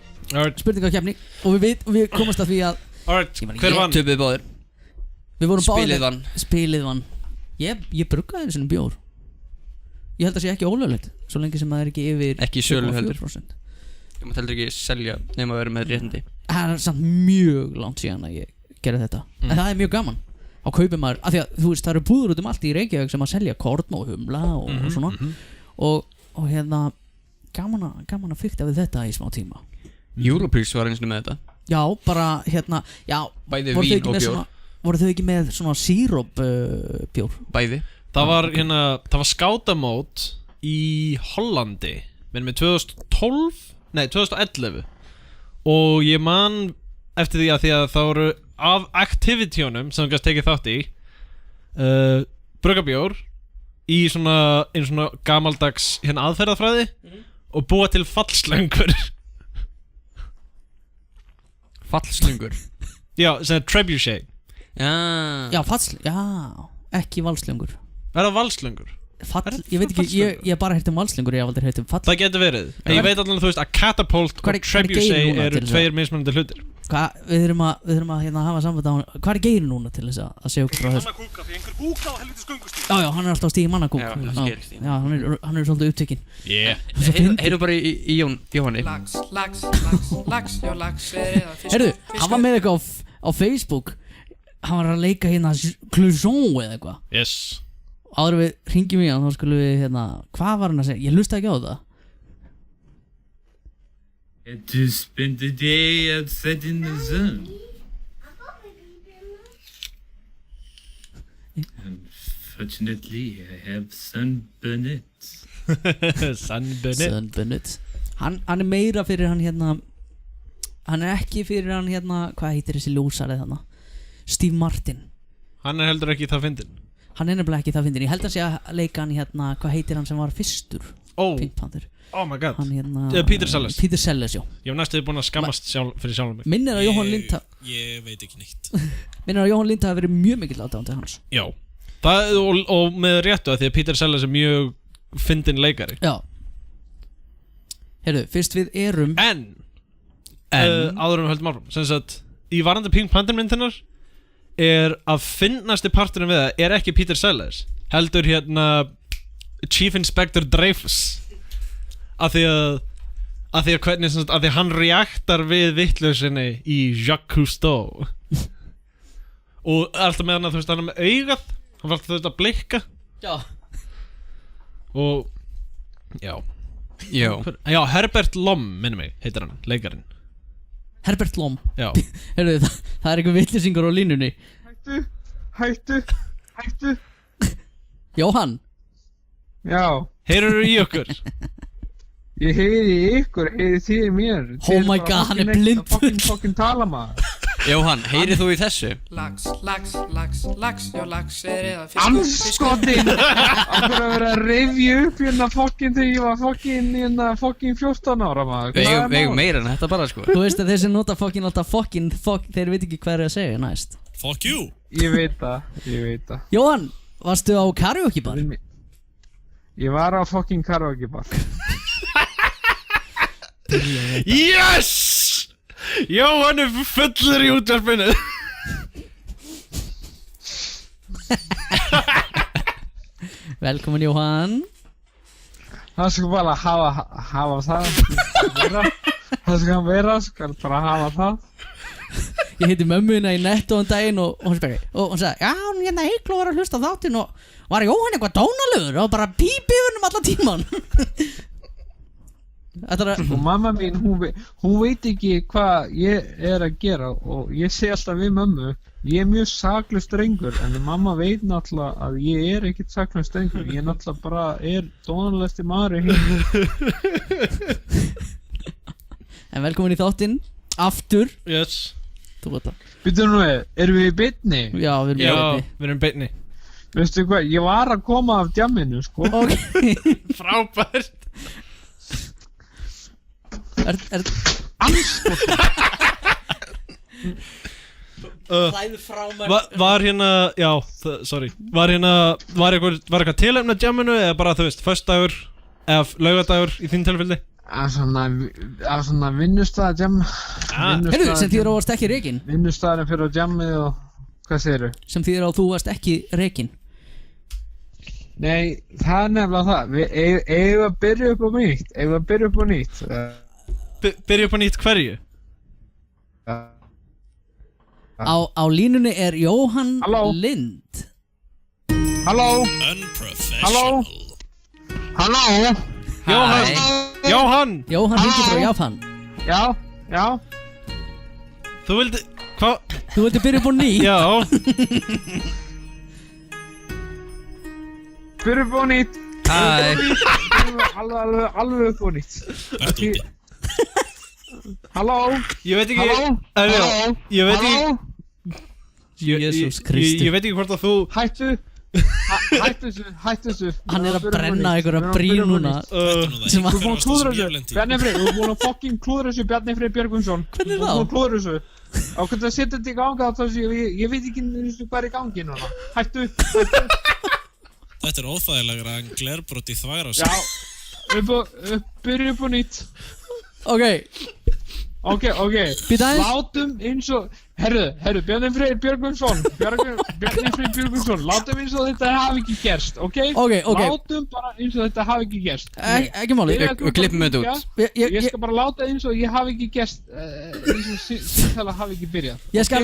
spurningakeppni og við komast að því að Alright, hver vann? Töpuðu báðir. Við vorum báðir. Spilið vann. Ég bruggaði einu sinni bjór. Ég held að sé ekki ólöglegt svo lengi sem það er ekki yfir ekki sölu heldur. 4%. Ég mátt heldur ekki selja nema að vera með réttindi. Það er samt mjög langt síðan að ég gerði þetta. En það er mjög gaman. Á kaupið maður, af því að þú veist það eru búður út allt í Reykjavík sem að selja korn og humla og svona og hérna gaman að fikta við þetta í smá tíma. Europrix var eins og með þetta. Já, bara hérna bæði vín og bjór. Voru þau ekki með svona síróp bjór? Bæði. Það var skátamót í Hollandi með 2011 og ég man eftir því að það voru af activityunum sem þú gæst tekið þátt í bruggabjór í svona gamaldags aðferðafræði og búa til fallslöngur. Fallslöngur? Já, sem er trebuchet. Já, ekki valslöngur. Er það valslöngur? Ég veit ekki, ég bara heyrt valslöngur, ég hef aldrei heyrt fall. Það getur verið, en ég veit allavega þú veist að catapult og trebuchet eru tveir mismunandi hlutir. Við þurfum að hafa samvægt á hann. Hvað er Geir núna til þess að segja okkur frá þessu? Mannakúka, því einhver kúka á helvitis göngustíg. Já, hann er alltaf á stíg mannakúk. Já, hann er svolítið upptekinn. Heyrðu bara í Jóhanni. Lax, já lax. Heyrðu, hann var með eitthvað á Facebook. Hann var að leika Clouson eða eitthvað. Yes. Áður við hringjum í hann, þá skulum við hvað var hann að segja? Ég hlusta ekki á það. To spend the day outside in the sun. Unfortunately, I have sunburned. Sunburned. Hann er meira fyrir hann hann er ekki fyrir hann hvað heitir þessi ljósarið Steve Martin. Hann er heldur ekki það fyndin. Hann er nefnilega ekki það fyndin. Ég held að sé að leika hann hvað heitir hann sem var fyrstur? Pink Panther. Oh my god. Hann Peter Sellers. Peter Sellers, já. Ég hef næstuði búin að skammast fyrir sjálfum mig. Minnir að Jóhann Lind Ég veit ekki neitt. Minnir að Jóhann Lind hafi verið mjög mikill aðdáandi hans. Já. Og með réttu að því að Peter Sellers er mjög fyndin leikari. Já. Heyrðu, fyrst við erum En áður höldum áfram. Sem sagt, í varandi Pink Panther myndinar er að finnasti parturinn við það er ekki Peter Sellers. Heldur Chief Inspector Dreyfus. Af því að hann reaktar við vittlausinni í Jacques Cousteau. Og alltaf með hann að þú veist hann með augað. Hann var alltaf þú veist að blikka. Já. Og Já, Herbert Lom minnum mig, heitir hann, leikarinn. Herbert Lom? Já. Heyrðu, það er einhver vitleysingur á línunni. Hættu. Jóhann? Já. Heyrðu í okkur? Ég heyri í ykkur, heyri þið í mér. Oh my god, hann er blindur. Fokkin tala maður. Jóhann, heyrið þú í þessu? Lax, já lax er eða Amskotin! Akkur að vera að rifja upp fokkin þegar ég var fokkin 14 ára maður. Við eigum meira en þetta bara sko. Þú veist að þeir sem nota fokkin alltaf fokkin, þeir veit ekki hvað er að segja næst. Fuck you! Ég veit það. Jóhann, varstu á karaoke bar? Ég var á fokkin karaoke bar. Yes! Jóhann er fullur í útvarpinu. Velkomin Jóhann. Það skal bara hafa það. Það skal vera, skal bara hafa það. Ég hitti mömmuna í Netto daginn og hún spurði og hún sagði, já, hún hérna Eygló var að hlusta á þáttinn og var Jóhann eitthvað dónalegur og bara pípi yfir um allan tíman. Og mamma mín, hún veit ekki hvað ég er að gera og ég segi alltaf við mömmu, ég er mjög saklaus drengur en mamma veit náttúrulega að ég er ekkert saklaus drengur, ég náttúrulega bara er dónalegasti maður í heimi. En velkomin í þáttinn, aftur. Yes. Þú veit það. Býtum nú erum við í beinni? Já, við erum í beinni. Veistu hvað, ég var að koma af djamminu, sko. Ok. Frábært. Anskotin. Ræðu frá mér. Var hérna, já, sorry. Var eitthvað tilefni að djamminu eða bara, þú veist, föstudagur eða laugadagur í þín tilfelli? Af svona vinnustæða djam. Heyrðu, sem þýðir á varst ekki rekin? Vinnustæðarinn fyrir á djammið og hvað segirðu? Sem þýðir á þú varst ekki rekin? Nei, það er nefnilega það. Við eigum að byrja upp á nýtt. Byrja upp á nýtt hverju? Á línunni er Jóhann Lind. Halló. Unprofessional. Halló. Jóhann hringir frá Japan. Já. Þú vildi, hvað? Þú vildi byrja upp á nýtt? Já. Byrja upp á nýtt. Hæ. Alveg upp á nýtt. Halló. Ég veit ekki. Jesús Kristi. Ég veit ekki hvort að þú. Hættu þessu. Hann er að brenna einhverja brýn núna. Þú er búin að klúðra þessu. Bjarni Freyr, þú er búin að fucking klúðra þessu Bjarni Freyr Björgvinsson. Hvernig þá? Þú er búin að klúðra þessu. Á hvernig að setja þetta í ganga þess að ég veit ekki hvað er í gangi núna. Hættu. Þetta er óþægilegra en glerbrot í þvagrási. Já, byrja upp á nýtt. Ok. Látum eins og Herru, Bjarni Freyr Björgvinsson, látum eins og þetta hafi ekki gerst, ok? Látum bara eins og þetta hafi ekki gerst. Ekki máli. Við klippum þetta út. Ég skal bara láta eins og ég hafi ekki gerst, eins og síðan hafi ekki byrjað. Ég skal,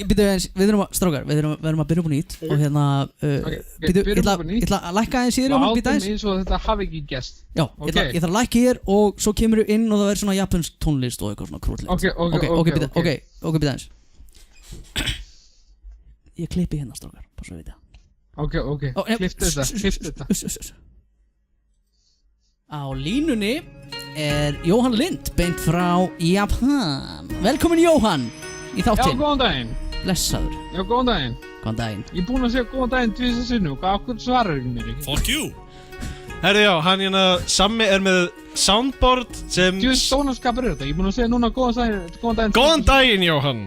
býtu eins, við þurfum að, strákar, við þurfum að byrja upp á nýtt og hérna, býtu, ég ætla að lækka aðeins í þér og býta eins. Látum eins og þetta hafi ekki gerst. Já, ég ætla að lækka í þér og svo kemur þú inn og það verður svona japansk tónlist og eitthvað svona krúllegt. Ok, býta eins. Ég klippi hérna, strákar, bara svo við vita. Ok, klipptu þetta. Á línunni er Jóhann Lind, beint frá Japan. Velkomin Jóhann í þáttinn. Já, góðan daginn. Blessaður. Já, góðan daginn. Góðan daginn. Ég er búinn að segja góðan daginn tvisvar sinnum, hvað svarar ekki mér ekki? Fuck you. Herri já, hann hérna, Sammi er með soundboard sem... Djúðis dónaskapur er þetta, ég er búinn að segja núna góðan daginn. Góðan daginn, Jóhann.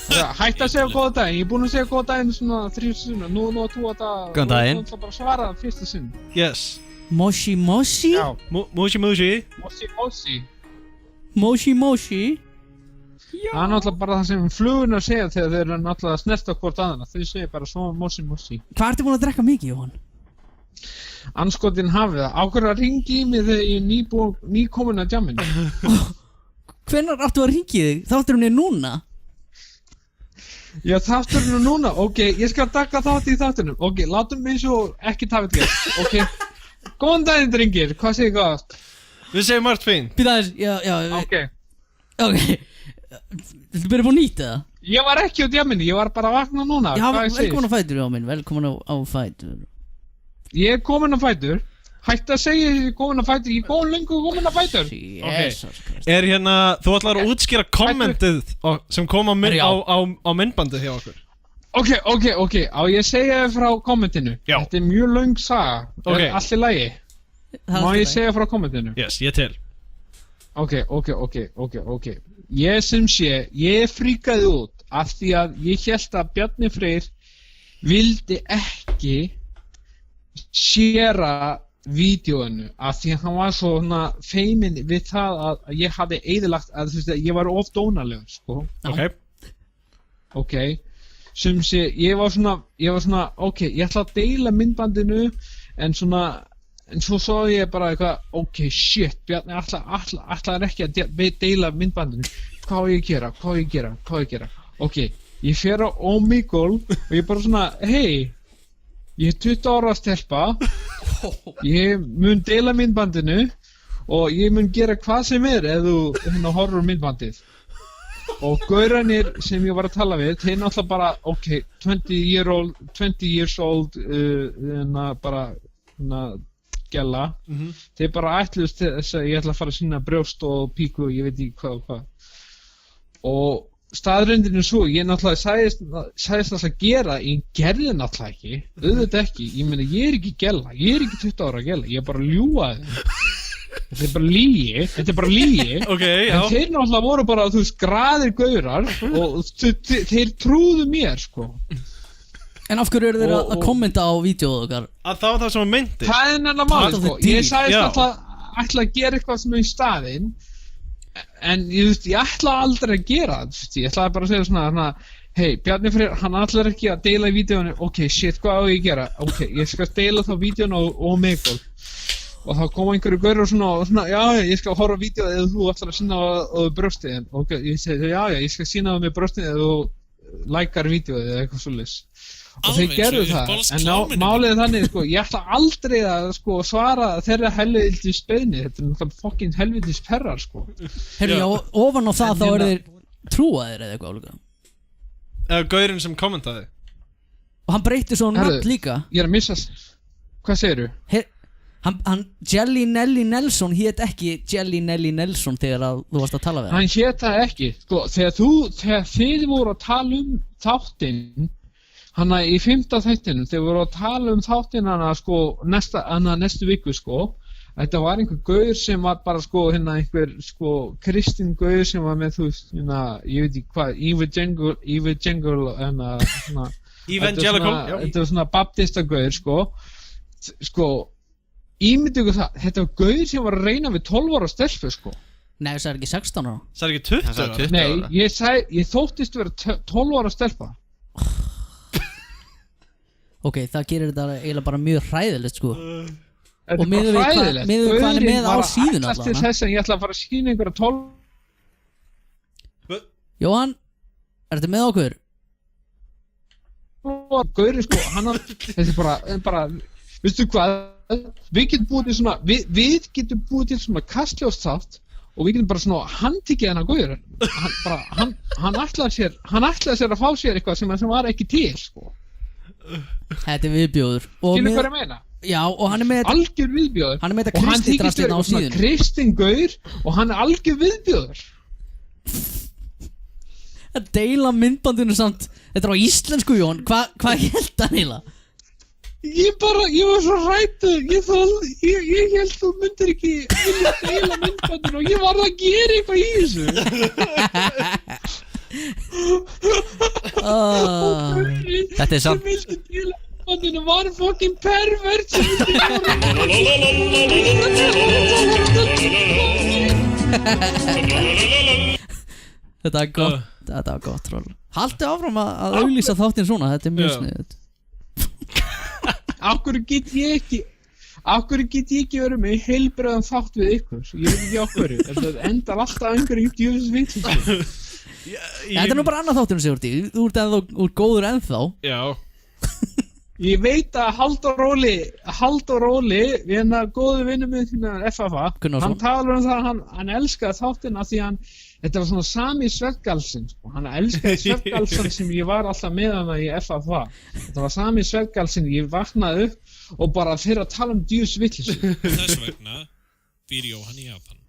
Hætti að segja góðan daginn, ég er búinn að segja góðan daginn svona 3 sinnum, nú að þú að það... Góðan daginn. Þú ætla bara að svara fyrsta sinn. Yes. Moshi Moshi? Já. Moshi Moshi. Moshi Moshi? Það er náttúrulega bara það sem flugurnar segja þegar þeir eru náttúrulega að snerta hvort aðeina. Þau segja bara svona Moshi Moshi. Hvað ertu búinn að drekka mikið, Jóhann? Anskotin hafið það. Ákveður að ringi í mig þegar ég er nýkomin að jamminu. Hvenær áttu að ringi þig? Þátturinn er núna? Já, þátturinn er núna. Ok, ég skal taka þátt í þáttunum. Ok, látum eins og ekki tafið gert. Ok. Góðan daginn, drengir. Hvað segir gott? Við segjum margt fín. Býta aðeins, já. Ok. Viltu byrja upp á nýtt eða? Ég var ekki á djamminu, ég var bara að vakna núna. Já, velkomin á fætur, já minn, velkomin á fætur. Ég er komin á fætur. Hætti að segja ég er komin á fætur, ég er komin á fætur. Jesus Christ. Er hérna, þú ætlar að útskýra kommentið sem kom á myndbandið hjá okkur. Ok, á ég segja þér frá kommentinu. Já. Þetta er mjög löng saga. Ok. Allt í lagi. Má ég segja frá kommentinu? Yes, ég til. Ok. Ég fríkaði út af því að ég hélt að Bjarni Freyr vildi ekki séra vídeóinu af því að hann var svo feiminn við það að ég hafði eyðilagt að þú veist að ég var of dónalegur sko. Ok sem sé, ég var svona ok, ég ætla að deila myndbandinu en svo svo ég bara eitthvað, ok, shit Bjarni ætlar ekki að deila myndbandinu, hvað á ég að gera ok, ég fer á Omegle og ég bara svona, hey ég er 20 ára stelpa ég mun deila myndbandinu og ég mun gera hvað sem ef þú horfir myndbandið og gaurarnir sem ég var að tala við þeir náttúrulega bara, ok, 20 years old bara gæla þeir bara ætluðust þess að ég ætla að fara að sýna brjóst og píku og ég veit ekki hvað og staðreyndin svo, ég náttúrulega sagðist alltaf að gera, ég gerði náttúrulega ekki, auðvitað ekki, ég meina ég er ekki gæla, ég er ekki 20 ára gæla, ég er bara að ljúga þetta er bara lígi okay, en þeir náttúrulega voru bara, þú veist, graðir gaurar og þeir trúðu mér, sko En af hverju eru þeir að kommenta á vídeóðu okkar? Að það var það sem að myndi Það er nefnilega máli, sko, ég sagðist alltaf ætla að gera eitthvað sem er í staðinn en ég ætla aldrei að gera það, ég ætlaði bara að segja svona hei, Bjarni Freyr, hann ætlar ekki að deila í vídeónu, ok, shit, hvað á ég að gera ok, ég skal deila þá vídeónu og Omegle og þá koma einhverju gaurur og svona, já, ég skal horfa á vídeóðu eða þú ætlar að sína á brjóstið ok, ég segi, já, ég skal sína á mig brjóstið eða þú lækar vídeóðu eða eitthvað svoleiðis og þeir gerðu það, en málið þannig, sko, ég ætla aldrei að sko, svara þeirra helvitis beiðni, þetta er náttúrulega fucking helvitis perrar, sko. Herru, já, ofan á það þá eru þeir trúaðir eða eitthvað álíka. Eða gaurinn sem kommentaði. Og hann breytti svo nafn líka. Ég er að missa, hvað segirðu? Hann Jelly Nelly Nelson hét ekki Jelly Nelly Nelson þegar þú varst að tala við hann. Hann hét það ekki, sko, þegar þið voru að tala þáttinn Hanna í 5. þættinum, þegar við vorum að tala þáttinn hana sko næstu viku sko þetta var einhver gaur sem var bara sko einhver sko kristinn gaur sem var með þú veist ég veit ekki hvað, Evangelical þetta var svona baptista gaur sko ímyndu ykkur það, þetta var gaur sem var að reyna við 12 ára stelpu sko Nei, það er ekki 16 ára Það er ekki 20 ára? Nei, ég þóttist vera 12 ára stelpa Ok, það gerir þetta eiginlega bara mjög hræðilegt sko Þetta er bara hræðilegt Miður hvað hann er með á síðun alltaf til þess að ég ætla að fara að sína einhverja 12 Jóhann, er þetta með okkur? Gauri sko, þetta er bara veistu hvað, við getum búið til svona við getum búið til svona kastljósþátt og við getum bara svona handtekið hennar Gauri hann ætlaði sér að fá sér eitthvað sem var ekki til sko Þetta er viðbjóður Skilur hvað ég meina? Já, og hann er með algjör viðbjóður Hann er með þetta kristidrastlinn á síðun Kristinn gaur og hann er algjör viðbjóður Að deila myndbandinu samt Þetta er á íslensku, Jón Hvað held hann heila? Ég var svo hræddur Ég held þú myndir ekki vilja deila myndbandinu og ég var að gera eitthvað í þessu Þetta er samt Það var fucking pervert Þetta var gott troll Haltu áfram að auglýsa þáttinn svona Þetta er mjög sniðugt Af hverju get ég ekki verið með heilbrigðan þátt við ykkur ég veit ekki á hverju þetta endar alltaf einhverjum djöfis vitleysu Þetta er nú bara annað þáttur Sigurði Þú ert góður ennþá Já Ég veit að Halldór Óli við hennar góðu vinnu með FFA hann talar það að hann elskaði þáttinn af því þetta var svona sami svefngalsinn hann elskaði svefngalsinn sem ég var alltaf með hana í FFA þetta var sami svefngalsinn ég vaknaði upp og bara fyrir að tala djöfis vitleysu Þess vegna býr Jóhann í Japan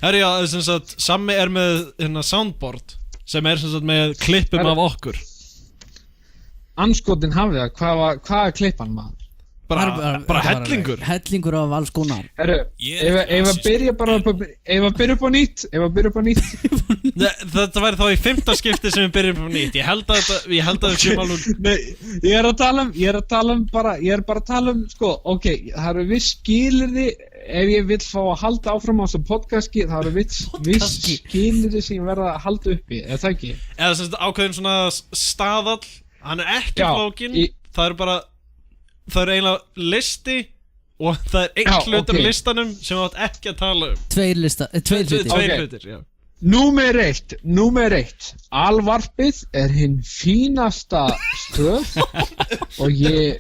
Herri, já, sem sagt, Sammi er með soundboard sem er sem sagt með klippum af okkur Anskotin hafið það, hvað er klippan maður? Bara hellingur. Hellingur af alls konar. Herru, ef að byrja bara upp á nýtt Þetta væri þá í 5. skipti sem við byrjum upp á nýtt. Ég held að við séum alveg. Nei, ég er bara að tala um sko, ok, það eru viss skilyrði ef ég vill fá að halda áfram á þessu podcasti, það eru viss skilyrði sem ég verða að halda uppi, eða það ekki? Eða sem sagt ákveðin svona staðall, hann er ekki flókin, það er eiginlega listi og það er einn hlutur á listanum sem þú átt ekki að tala um. Tveir hlutir, já. Númer 1, alvarpið er hinn fínasta stöð og ég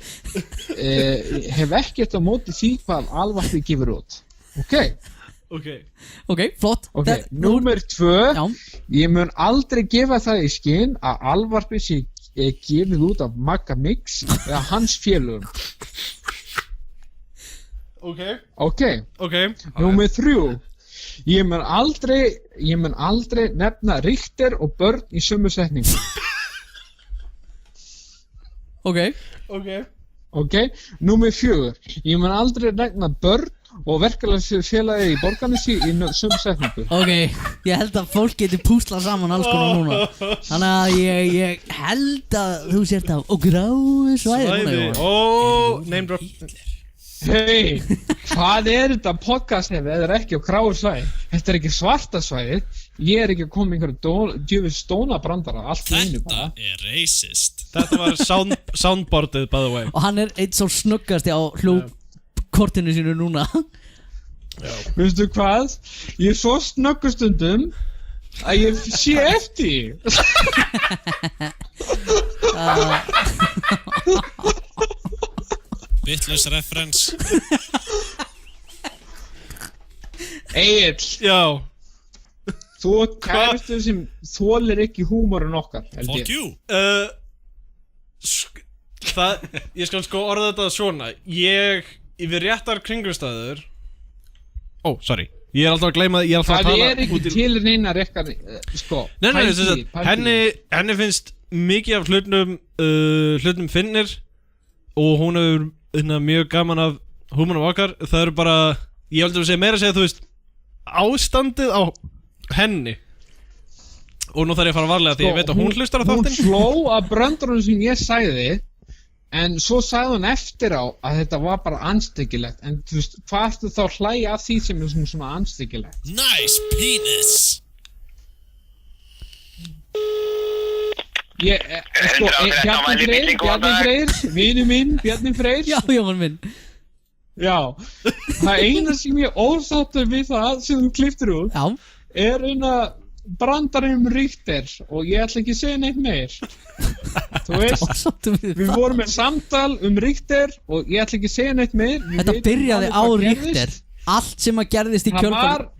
hef ekkert á móti því hvað alvarpið gefur út. Ok, flott. Númer 2, ég mun aldrei gefa það í skinn að alvarpið sé gefið út af Magga Mix eða hans félögum. Ok. Númer 3, ég mun aldrei nefna Richter og börn í sömu setningu. Ok. Númer 4, ég mun aldrei nefna börn og verkefælagsfélagið í Borgarnesi í sömu setningu. Ok, ég held að fólk getur púslað saman alls konar núna. Þannig að ég held að þú sért á gráu svæði. Name drop. Hei, hvað er þetta podcast ef það er ekki á gráu svæði? Þetta er ekki svarta svæði. Ég er ekki að koma einhverju djöfis stónabrandara allt í einu bara. Þetta er racist. Þetta var soundboardið by the way. Og hann er einn svo snuggasti á hljókortinu sínu núna. Veistu hvað? Ég er svo snöggur stundum að ég sé eftir. Bitlaus reference. Egill. Já. Þú kæristu sem þolir ekki húmorinn okkar. Fuck you. Ég skal sko orða þetta svona. Ég yfir réttar kringumstæður. Sorry. Ég er alltaf að gleyma það. Það er ekki til neina réttar sko. Nei, henni finnst mikið af hlutum finnir og hún hefur mjög gaman af húmornum okkar. Það eru bara, ég heldur að segja meira að segja, þú veist, ástandið á henni. Og nú þarf ég að fara varlega því ég veit að hún hlustar á þáttinn. Hún hló að bröndurinn sem ég sagði, en svo sagði hún eftir á að þetta var bara andstyggilegt. En þú veist, hvað ertu þá að hlæja af því sem er svona andstyggilegt? Nice penis. Bjarni Freyr, vinu minn, Bjarni Freyr. Já, Jón minn. Já, það eina sem ég ósáttur við það sem þú klipptir út er eina brandarinn Richter og ég ætla ekki að segja neitt meir. Þú veist, við vorum með samtal Richter og ég ætla ekki að segja neitt meir. Þetta byrjaði á Richter. Allt sem að gerðist í kjölfarið.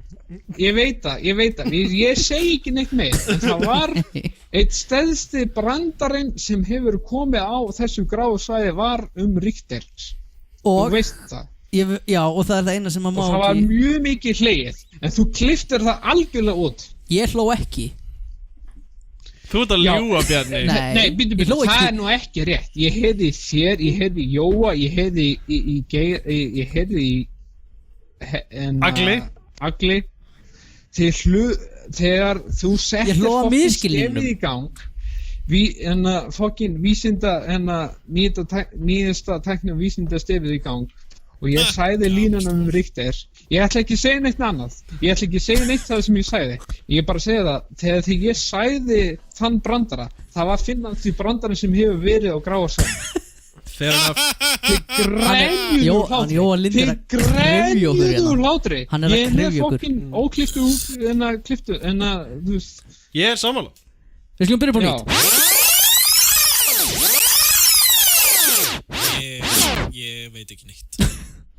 Ég veit það, ég segi ekki neitt meir, en það var eitt stærsti brandarinn sem hefur komið á þessu gráu svæði var Richter. Þú veist það. Já, og það er það eina sem að má ekki. Og það var mjög mikið hlegið, en þú klipptir það algjörlega út. Ég hló ekki. Þú ert að ljúga, Bjarni. Nei, bíddu, það er nú ekki rétt. Ég heyrði þér, ég heyrði Jóa, ég heyrði Agli. Þegar þú settir fokkin stefið í gang fokkin nýjasta tækni vísinda stefið í gang og ég sagði línunum Richter. Ég ætla ekki að segja neitt annað. Ég ætla ekki að segja neitt það sem ég sagði. Ég bara segja það, þegar ég sagði þann brandara, það var finnast því brandara sem hefur verið á gráa svæðinu. Þið græmjuðu úr hlátri. Ég er með fokkin ókliftu kliftu þú veist. Ég er sammála. Við skulum byrja på nýtt. Ég veit ekki neitt.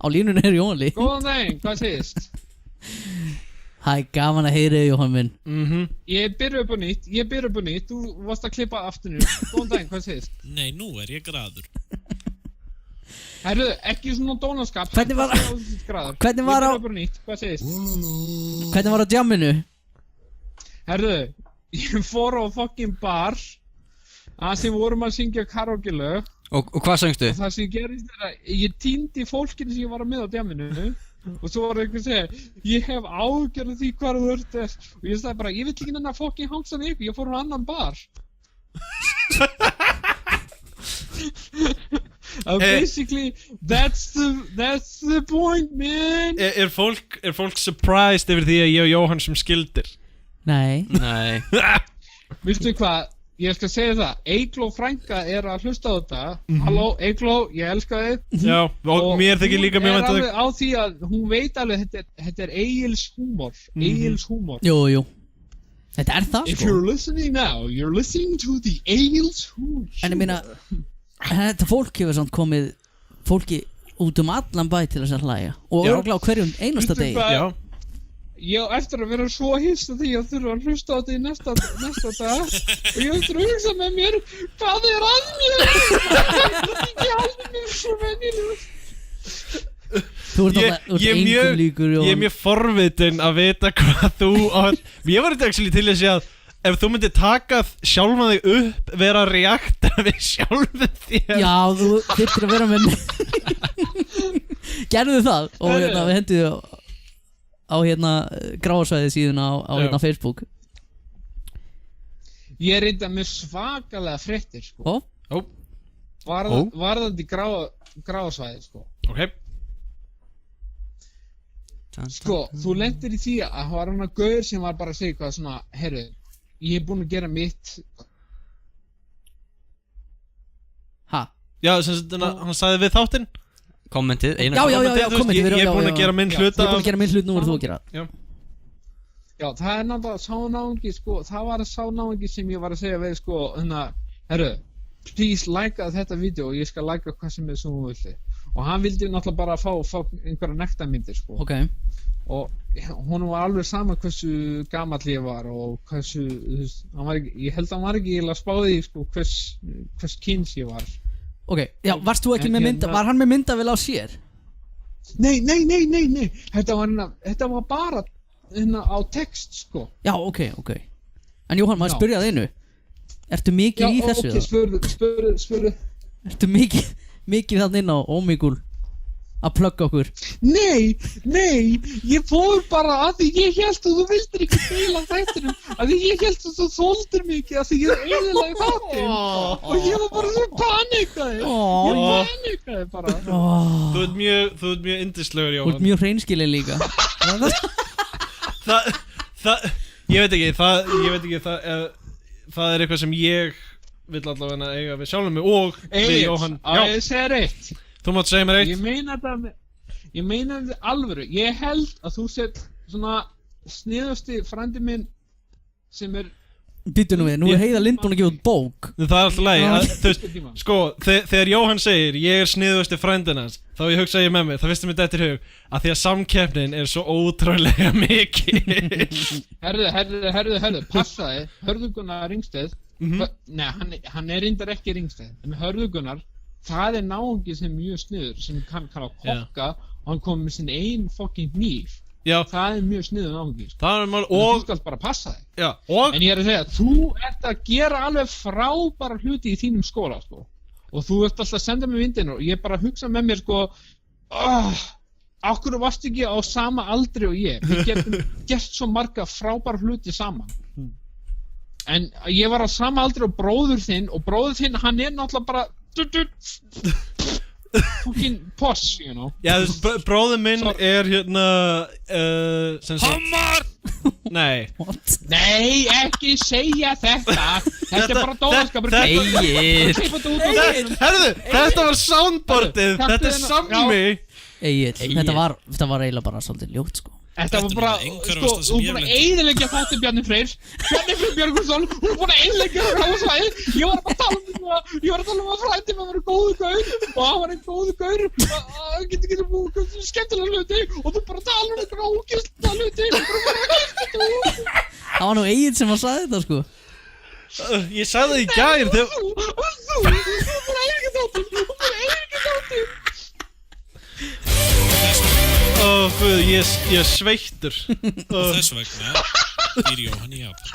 Á línunni er Jóhann líka. Góðan daginn, hvað segist? Hæ, gaman að heyra þig, Jóhann minn. Ég byrja upp á nýtt. Þú varst að klippa aftur nú. Góðan daginn, hvað segist? Nei, nú er ég graður. Herru, ekki svona dónaskap. Hvernig var á djamminu? Herru, ég fór á fokkin bar að sem vorum að syngja karaoke-lög Og hvað söngstu? Og það sem gerist að ég týndi fólkinu sem ég var með á djaminu og svo var einhver að segja ég hef ágjörð því hvað þú ert og ég sagði bara, ég vill ekki nennan fokkin hangsa ykkur, ég fór á annan bar. Basically, that's the point, man. Er fólk surprised yfir því að ég og Jóhann sem skildir? Nei. Vistu hvað, ég skal segja það, Eygló frænka er að hlusta á þetta. Halló, Eygló, ég elska þig. Já, og mér þykir líka mjög vænt hún er alveg á því að hún veit alveg þetta er Egils húmor. Egils húmor. Jú. Þetta er það, If you're listening now, you're listening to the Egils húmor. En ég meina, þetta fólk hefur samt komið fólki út allan bæ til þess að hlæja og örugglega á hverjum einasta degi. Já. Ég á eftir að vera svo hissa því að þurfa að hlusta á þetta í næsta dag og ég eftir að hugsa með mér hvað er að mér? Ég haldi mér svo venjulegur. Þú ert engum líkur, Jón. Ég er mjög forvitin að vita hvað þú ég var þetta actually til að segja að ef þú myndir taka sjálfa þig upp, vera að reakta við sjálfu þér. Já, þú þyrftir að vera með gerðu það og við henduðu á gráasvæði síðan á Facebook. Ég er reynda með svakalega fréttir sko. Varðandi gráasvæði sko. Ok. Sko, þú lendir í því að það var hann að gaur sem var bara að segja hvað svona, heyrðu, ég hef búin að gera mitt. Ha? Já, hann sagði við þáttinn. Kommentið, Já, kommentið. Ég er búin að gera minn hluta. Ég er búin að gera minn hlut, nú verður þú að gera. Já, það er náttúrulega sánáðungi, sko, það var sánáðungi sem ég var að segja við, sko, herru, please like þetta vídeo og ég skal like hvað sem þú villi. Og hann vildi náttúrulega bara fá einhverja nektarmyndir, sko. Ok. Og honum var alveg sama hversu gamall ég var og hversu, ég held að hann var ekki að spáði, sko, hvers kyns ég var. Ok, já, varst þú ekki með mynda, var hann með myndavél á sér? Nei, þetta var bara á text, sko. Já, ok. En Jóhann, maður spyrja það einu. Ertu mikið í þessu? Já, ok, spurðu. Ertu mikið þannig inn á Omegle að plugga okkur? Nei, ég fór bara að því ég held að þú vildir ekki deila þættinum, að því ég held að þú þoldir mikið, að því ég eyðilagði þáttinn og ég var bara svo panikaði. Ég panikaði bara. Þú ert mjög yndislegur, Jóhann. Þú ert mjög hreinskilinn líka. Ég veit ekki, það er eitthvað sem ég vill allavega eiga við sjálfum mig og við Jóhann. Ég segir eitt. Þú mátt segja mér eitt. Ég meina þetta alvöru. Ég held að þú sett svona sniðasti frændi minn sem er... Býttu nú við, nú er Heiða Lind búin að gefa út bók. Það er alltaf lægi, sko, þegar Jóhann segir ég er sniðasti frændin hans, þá hugsa ég með mér, það vissi mér þetta í hug, að því að samkeppnin er svo ótrúlega mikil. Herðu, passaði, Hörður Gunnar Ringsteð, nei, hann er reyndar ekki Ringsteð, en Hörður Gunnar, það er náungi sem er mjög sniður, sem kann að kokka og hann kom með sin einn fucking hníf. Já. Það er mjög sniður náungi, sko. Það er mál, og... Þú skalt bara passa þig. Já, og... En ég er að segja, þú ert að gera alveg frábæra hluti í þínum skóla, sko. Og þú ert alltaf að senda mér vindinu og ég bara hugsa með mér, sko, okkur varst ekki á sama aldri og ég. Við getum gert svo marga frábæra hluti saman. En ég var á sama aldri og bróður þinn, hann er náttúrulega bara fucking poss, you know. Já, þú veist, bróður minn er Hommar! Nei. What? Nei, ekki segja þetta. Þetta er bara dóðskapur. Egil. Herðu, þetta var soundboardið. Þetta er Sammi. Egil, þetta var eiginlega bara svolítið ljótt, sko. Þetta var bara, sko, þú er búin að eyðileggja þátti Bjarni Freyr Björgvinsson, þú er búin að eyðileggja Gráasvæði. Ég var að tala um að frændi með að vera góðu gaur og hann var einn góðu gaur að geta búið skemmtilega hluti og þú bara tala um einhverja ógeðslega hluti. Það var nú Egil sem að sagði þetta, sko. Ég sagði það í gær þegar... Þú er bara eyðileggja þátti. Guð, ég er sveittur. Og þess vegna býr Jóhann í Japan.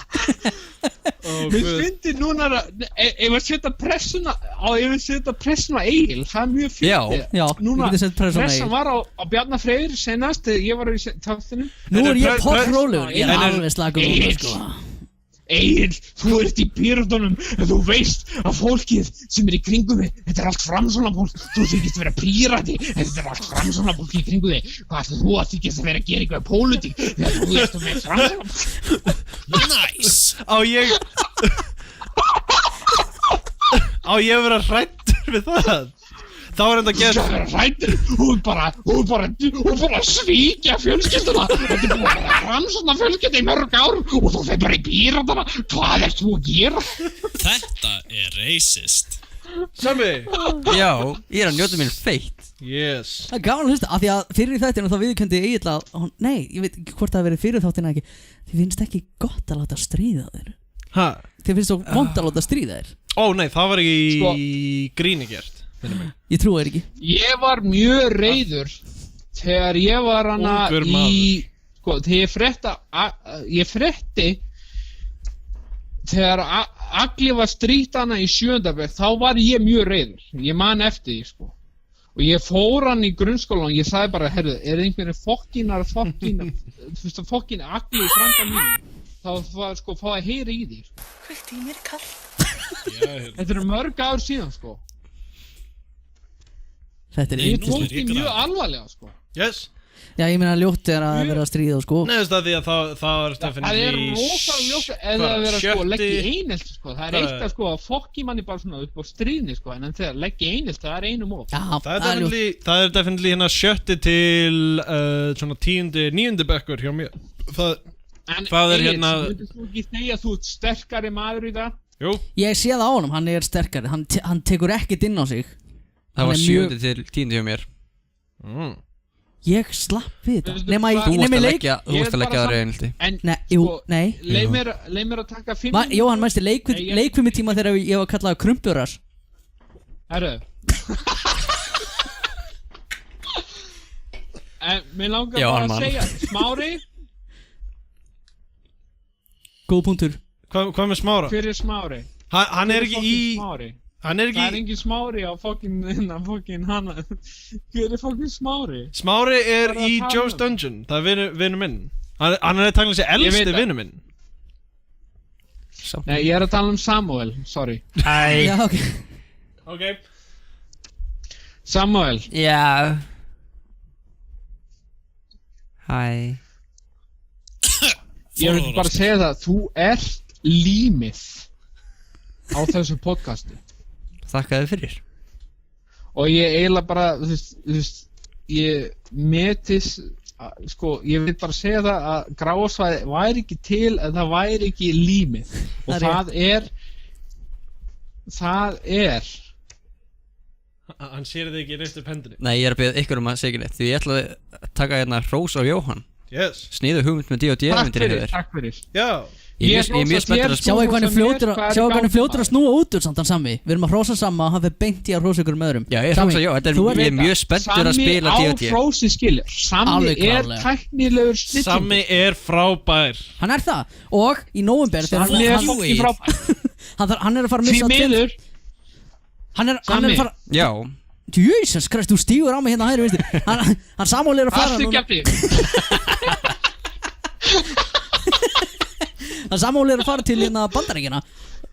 Mér fyndi núna ef að setja pressuna á Egil, það er mjög fyndi. Já, núna, ég geti sett pressuna á Egil. pressan var á Bjarnar Freyr senast, ég var í þáttinu. Nú er ég pottrólegur, ég er alveg slagur núna, sko. Egil, þú ert í píröndunum en þú veist að fólkið sem í kringum þig, þetta allt framsóknarfólk, þú þykist vera pírati, þetta allt framsóknarfólk í kringum þig, hvað þú þykist vera að gera eitthvað pólitík þegar þú ert með framsóknarfólk. Nice. Á ég vera hrættur við það? Þá er þetta gett. Þú ert vera hrættur, þú ert bara að svíkja fjölskylduna, þetta er bara framsóknar fjölskylda í mörg ár og þú fer bara í píratana, hvað ert þú að gera? Þetta er racist. Sami. Já, ég er að njóta mér feitt. Yes. Það er gaman að hlusta, af því að fyrir þættinu þá viðurkenndi Egill að nei, ég veit ekki hvort það hafi verið fyrir þáttina ekki. Þið finnst ekki gott að láta stríða þér. Hæ? Þið finnst svo vont að láta stríða þér. Ó nei, það var ekki gríni gert. Ég trúi þér ekki. Ég var mjög reiður þegar ég var hana sko, þegar ég frétti þegar Agli var strýtt hana í 7. bekk, þá var ég mjög reiður. Ég man eftir því, sko. Og ég fór hann í grunnskólan og ég sagði bara, herru, er einhverju fokkin Agli í frænda mínum? Þá var, sko, fá að heyra í því. Kveikti í mér kall. Þetta eru mörg ár síðan, sko. Þetta er ég tók því mjög alvarlega, sko. Yes. Já, ég meina ljótt er að vera að stríða, sko. Nei, það því að það er Stefán Það er rosalega ljótt eða að vera, sko, leggja einelti, sko. Það er eitt að, sko, að fokki manni bara svona upp á stríðni, sko. En þegar leggja einelti, það er einum of. Já, það er definitely hérna 7. til svona 10., 9. bekkur hjá mér. Það er hérna. En myndir þú ekki segja að þú ert sterkari maður í það? Jú. Ég sé það á honum, hann er sterkari. Hann tekur ekkert inn á sig. Það var 7. til 10. hjá mér. Ég slapp við þetta. Þú varst að leggja það reynildi. Nei. Leið mér að taka 5 minútur. Jóhann, mæstu leikvimi tíma þegar ég var kallaði krumburar. Herru. En mér langar bara að segja, Smári. Góð punktur. Hvað með Smára? Hver er Smári? Hann er ekki í... Hann er ekki... Það er engin Smári á fokkin hana. Hver er fokkin Smári? Smári er í Joe's Dungeon. Það er vinur minn. Hann er tæknilega sér elsti vinur minn. Nei, ég er að tala um Samuel, sorry. Já, ok. Ok. Samuel. Já. Hæ. Ég vil bara segja það, þú ert límið á þessu podcasti. Þakka þið fyrir. Og ég eiginlega bara, þú veist, ég metis, sko, ég vil bara segja það að Gráasvæði væri ekki til en það væri ekki límið. Og það er... Hann sér þig ekki reist upp hendinni. Nei, ég er að beða ykkur að segja neitt. Því ég ætlaði að taka hérna hrós á Jóhann. Yes. Sniðu hugmynd með D&D myndir hefur. Takk fyrir. Já. Ég er mjög spenntur að sjá eitthvað hann fljótur að snúa út úr samt hann Sammi. Við erum að hrósa Samma og hann fyrir beint í að hrósa ykkur með öðrum. Já, ég hrósa, ég er mjög spenntur að spila D&D. Sammi á hrósi skilur. Sammi er tæknilegur snillingur. Sammi er frábær. Hann er það. Og í nóvember Sammi er fokkin frábær. Hann er að fara að missa miður. Hann er að fara... Já. Jesus Christ, þú stígur á mig hérna hægri, veistu. Hann Samuel er að fara núna. Hann Samuel er að fara til hérna Bandaríkjana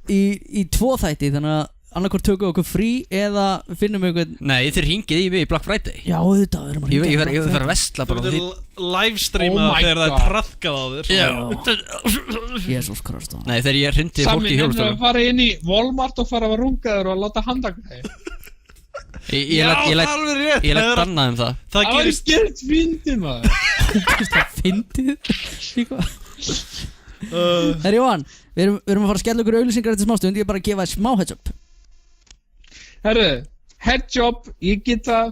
í 2 þætti, þannig að annarkvort tökum við okkur frí eða finnum við eitthvað. Nei, þið ringið í mig í Black Friday. Já, þetta verður maður. Ég verður að vestla bara. Þú verður livestreama þegar það er traðkað á þér. Já. Jesus Christ. Nei, þegar ég hrindi fólki í hjólstöðum. Sammi, að fara inn í Walmart og fara að runga þér og láta handaka þig. Ég læt danna það. Það gerist gert fyndið maður. Það fyndið? Herri Jóhann, við erum að fara að skella ykkur auglýsingar eftir smástund. Ég er bara að gefa smá heads up. Herru, heads up, ég get það.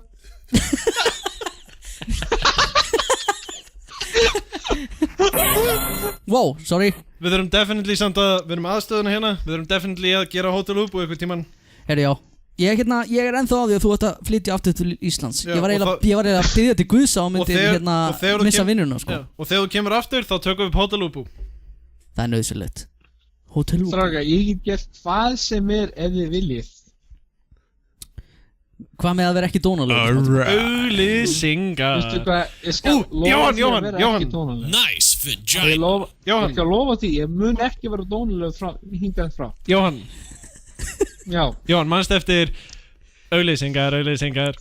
Wow, sorry. Við erum definitely samt að, við erum aðstöðuna hérna. Við erum definitely að gera Hotel Upp og eitthvað tíman. Herri já, ég er ennþá á því að þú ætti að flytja aftur til Íslands. Ég var eiginlega að biðja til Guðs á myndir hérna missa vinnuna, sko. Og þegar þú kemur aftur þá tökum við Hotel Upp. Það er nöðsynlegt. Hótel Loka. Strákar, ég get gert hvað sem ef þið viljið. Hvað með að vera ekki dónalegur? Auglýsingar. Veistu hvað, ég skal lofa því að vera ekki dónalegur. Nice vagina. Ég skal lofa því, ég mun ekki vera dónalegur hingað frá. Jóhann. Já. Jóhann, manstu eftir auglýsingar, auglýsingar,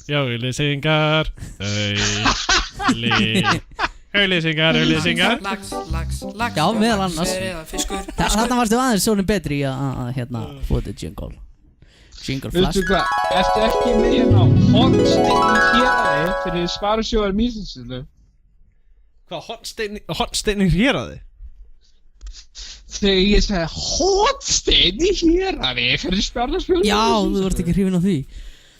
Lax, Já, meðal annars. eða fiskur. Þarna varstu aðeins svona betri að hérna få þetta jingle flask. Veistu hvað, ertu ekki með hérna hornsteinn í héraði fyrir Sparisjóðar Mýslandsölu? Hvað, hornsteinn í héraði? Þegar ég sagði hornsteinn í héraði fyrir Sparisjóðar Mýslandsölu. Já, þú vart ekki hrifin á því.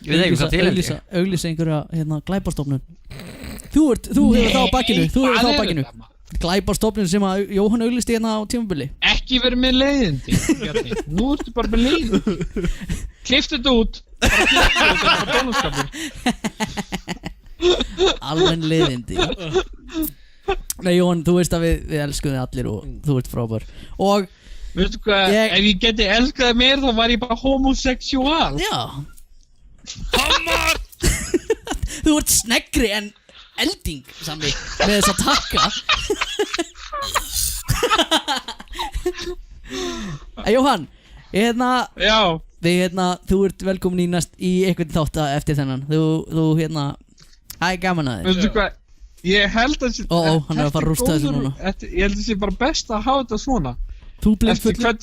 Við eigum það til henni. Auglýsa einhverja hérna glæpastofnun. Þú hefur það á bakkinu. Glæpastofnun sem að Jóhann auglýsti hérna á tímabili. Ekki verið með leiðindi, Bjarni. Nú ertu bara með leiðindi. Klift þetta út. Bara klift þetta út, þetta er bara bónuskapur. Alveg leiðindi. Nei, Jóhann, þú veist að við elskum þig allir og þú ert frábær. Og veistu hvað, ef ég geti elskað meir þá var ég bara homosexual. Já. Þú ert sneggri en elding, Sami, með þess að taka. Jóhann, Já. Þú ert velkomin í einhvern þátt eftir þennan. Þú það er gaman að þér. Veistu hvað, ég held að hann er að fara að rústa þessu núna. Ég held að það sé bara best að hafa þetta svona. Eftir hvern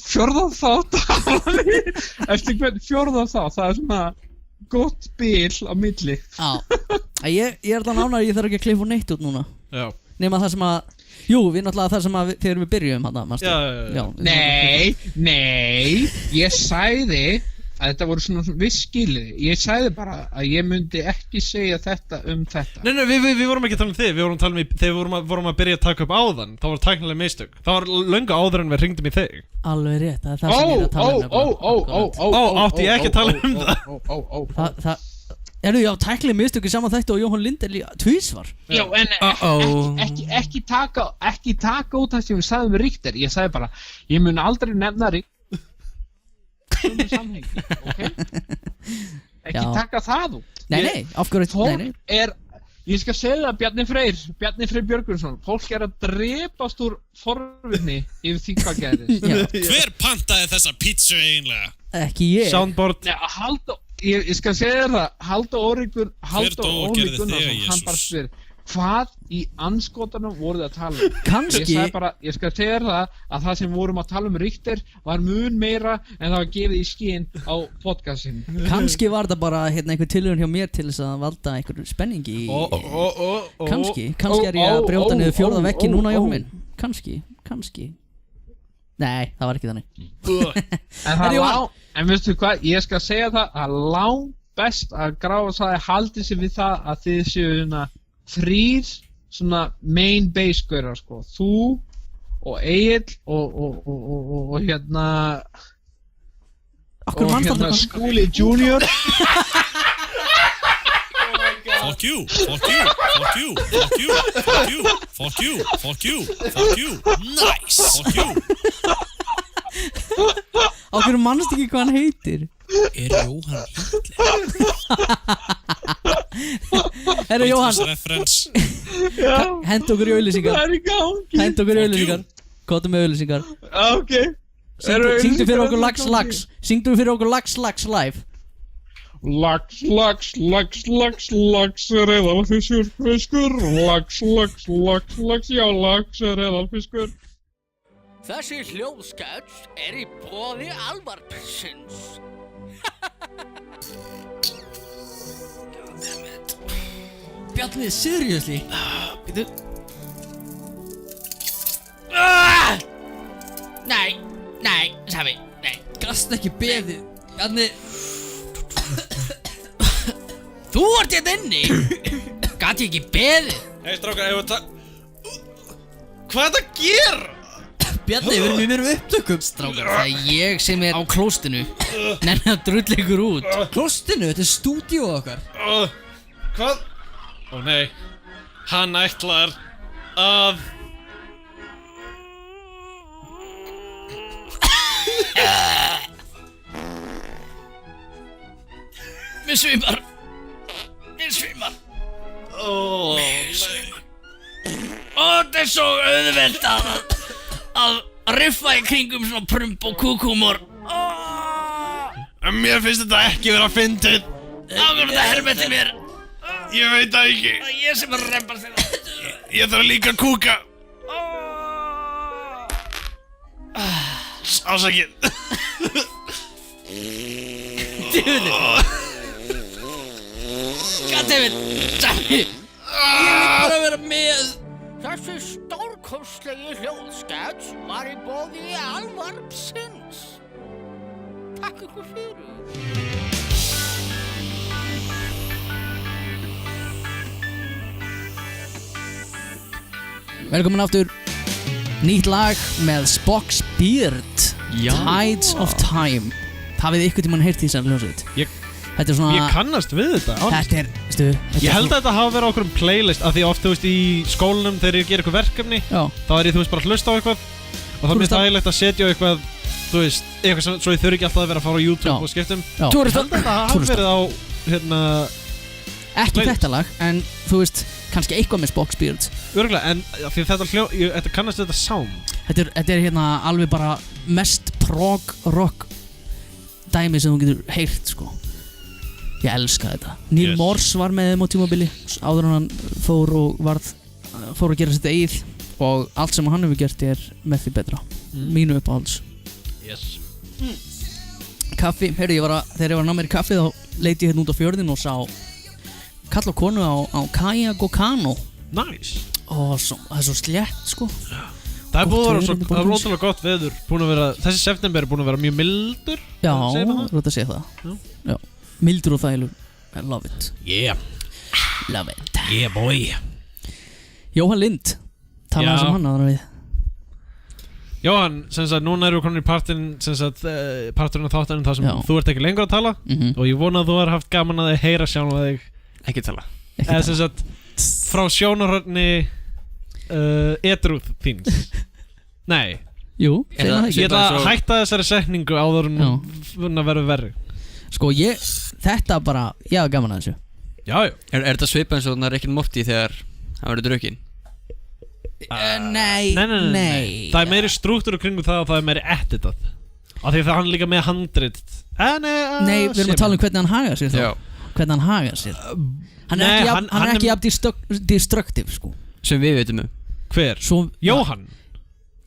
fjórða þátt það er svona gott bil á milli. Já, ég er það nánar, ég þarf ekki að klippa neitt út núna. Já. Nema það sem að, við náttúrulega það sem að þegar við byrjum hann. Já. Nei, ég sagði að þetta voru svona viss skilyrði. Ég sagði bara að ég myndi ekki segja þetta þetta. Nei, við vorum ekki að tala um þig. Við vorum að tala um þegar við vorum að byrja að taka upp áðan. Það var tæknilega mistök. Það var löngu áður en við hringdum í þig. Alveg rétt, það er það sem ég er að tala um. Átti ég ekki að tala um það? Já, tæknilega mistök í saman þætti og Jóhann Lindell tvísvar. Já, en ekki taka út það sem við sagðum við Richter. Ég sagði bara, ég mun aldrei nefna Richter. Samhengi, okay? Ekki taka það út. Nei, af hverju? Ég skal segja það, Bjarni Freyr Björgvinsson, fólk er að drepast úr forvitni yfir því hvað gerðist. Hver pantaði þessa pítsu eiginlega? Ekki ég. Soundboard. Ég skal segja það, Halldór Óli Gunnarsson, hann bara spyr, hvað í anskotanum voruð að tala um? Kannski. Ég skal segja það sem vorum að tala um Richter var mun meira en það var gefið í skinn á podcastinu. Kannski var það bara einhver tilhörun hjá mér til þess að valda einhver spenningi í... Kannski er ég að brjóta niður fjórða veggi núna hjá minn. Kannski. Nei, það var ekki þannig. En veistu hvað, ég skal segja það að langt best að Gráa sagði haldi sig við það að þið séu þrír svona main base gaurar sko. Þú og Egill og hérna Skúli Junior. Fuck you. Nice. Fuck you. Á hverju mannst ekki hvað hann heitir? Er Jóhann Hitler? Herru Jóhann, hent okkur í auðlýsingar. Það er í gangi. Kóttu með auðlýsingar. Ok. Syngdu fyrir okkur lax. Syngdu fyrir okkur lax live. Lax, reðalfiskur. Lax, já, lax, reðalfiskur. Þessi hljóðskets í boði alvarpsins. Bjarni, seriously? Nei, Sami, nei. Gast ekki beðið. Bjarni. Þú ert hérna inni. Gat ég ekki beðið. Hei strákar, hvað er það að gera? Bjarni, við erum í mér upptökum. Strákar, það er ég sem er á klóstinu. Nenni að drulla ykkur út. Klóstinu? Þetta er stúdíó okkar. Hvað? Ó nei, hann ætlar að Mér svimar. Það er svo auðvelt að riffa í kringum svona prump og kúkhúmor. Mér finnst þetta ekki vera fyndið. Águr þetta helveti mér. Ég veit það ekki. Það er ég sem er að rembast þér. Ég þarf líka að kúka. Ásakið. Goddammit, Sammy. Ég vil bara vera með. Þessi stórkostlegi hljóðskets var í boði alvarpsins. Takk ykkur fyrir. Velkomin aftur. Nýtt lag með Spock's Beard, Tides of Time. Hafið ykkur tímann heyrt því sem hljómsveit? Þetta er svona... Ég kannast við þetta. Þetta er, veistu... Ég held að þetta hafa verið á okkur playlist af því oft, þú veist, í skólanum þegar ég ger eitthvað verkefni. Já. Þá er ég, þú veist, bara að hlusta á eitthvað. Og þá er mér þægilegt að setja á eitthvað, þú veist, eitthvað svo ég þurfi ekki alltaf að vera að fara á YouTube og skiptum. Já. Ég held að þetta hafa verið á, hérna... Ekki þetta lag, en þú veist, kannski eitthvað með Spock's Beard. Örgulega, en því þetta kannast þetta sound. Þetta er hérna alveg bara mest prog rock dæmi sem þú getur heyrt, sko. Ég elska þetta. Neil Morse var með þeim á tímabili áður en hann fór að gera sitt eigið og allt sem hann hefur gert er með því betra. Mínu uppáhalds. Kaffi, heyrðu, þegar ég var að ná mér í kaffi þá leiti ég hérna út á fjörðin og sá kall og konu á kajak og kanó. Nice. Og það er svo slétt, sko. Það er ótrúlega gott veður. Þessi september er búin að vera mjög mildur. Já, þú ert að segja það. Já. Mildur og þælur. I love it. Yeah. Love it. Yeah boy. Jóhann Lind. Talaði sem hann aðra við. Jóhann, sem sagt, núna erum við komin í parturinn af þáttanum þar sem þú ert ekki lengur að tala og ég vona að þú har haft gaman að heyra sjálf að þig ekki tala. Eða sem sagt, frá sjónarhorni edrúð þíns. Nei. Jú, ég ætla að hætta þessari setningu áður en að verða verri. Sko þetta bara, ég hafa gaman að þessu. Já. Er þetta svipað eins og þannig Rick and Morty þegar hann verður drukkinn? Nei. Það er meiri strúktúr kringum það og það er meiri editað. Af því það er hann líka með handrit. Nei, við erum að tala um hvernig hann hagar sér þá. Hvernig hann hagar sér. Hann er ekki jafn destructive, sko. Sem við veitum um. Hver? Jóhann?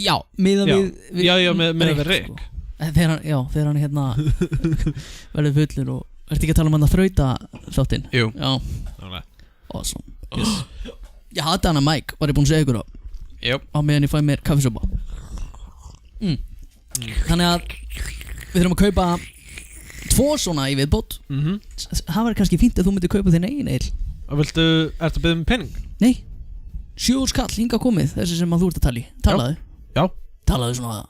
Já, miðað við... Já, með Rick. Þegar hann hérna verður fullur og... Ertu ekki að tala um hann að þrauta þáttinn? Jú. Já. Awesome. Ég hati hann að Mike, var ég búinn að segja ykkur á. Á meðan ég fæ mér kaffisopa. Þannig að við þurfum að kaupa 2 svona í viðbót. Það var kannski fínt að þú myndir kaupa þinn eigin eil. Ertu að biðja um penning? Nei. 7 skall hinga komið, þessi sem að þú ert að tala í. Talaðu. Já. Talaðu svona.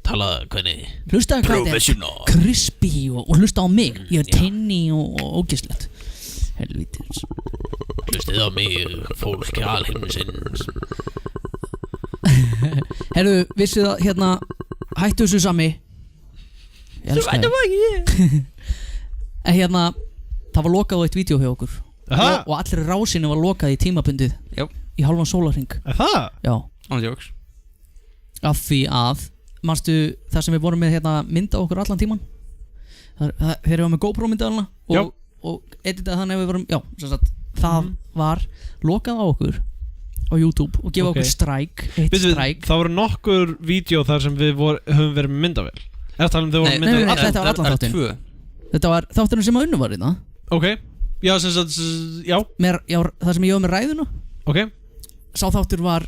Talaðu hvernig. Hlustaðu hvað þetta er crispy og hlusta á mig. Ég er tinni og ógislegt. Helvítið. Hlustið á mig, fólk alheimsins. Herru, vissið að hérna hættu þessu Sami. Ég elska þig. En hérna, það var lokað á eitt vídeo hjá okkur. Og allir rásinu var lokað í tímabundið. Í halvan sólarhring. Það? Já. Ándjóks. Af því að manstu það sem við vorum með hérna mynda okkur allan tíman. Þegar við varum með GoPro myndaðalina og editað þannig að við vorum, það var lokað á okkur á YouTube og gefa okkur strike, eitt strike. Það voru nokkur vídeo þar sem við höfum verið með myndavél. Nei, þetta var allan þáttinn. Þetta var þátturinn sem að unnu var hérna. Ok, já, sem sagt, já. Það sem ég var með ræðuna. Ok. Sá þáttur var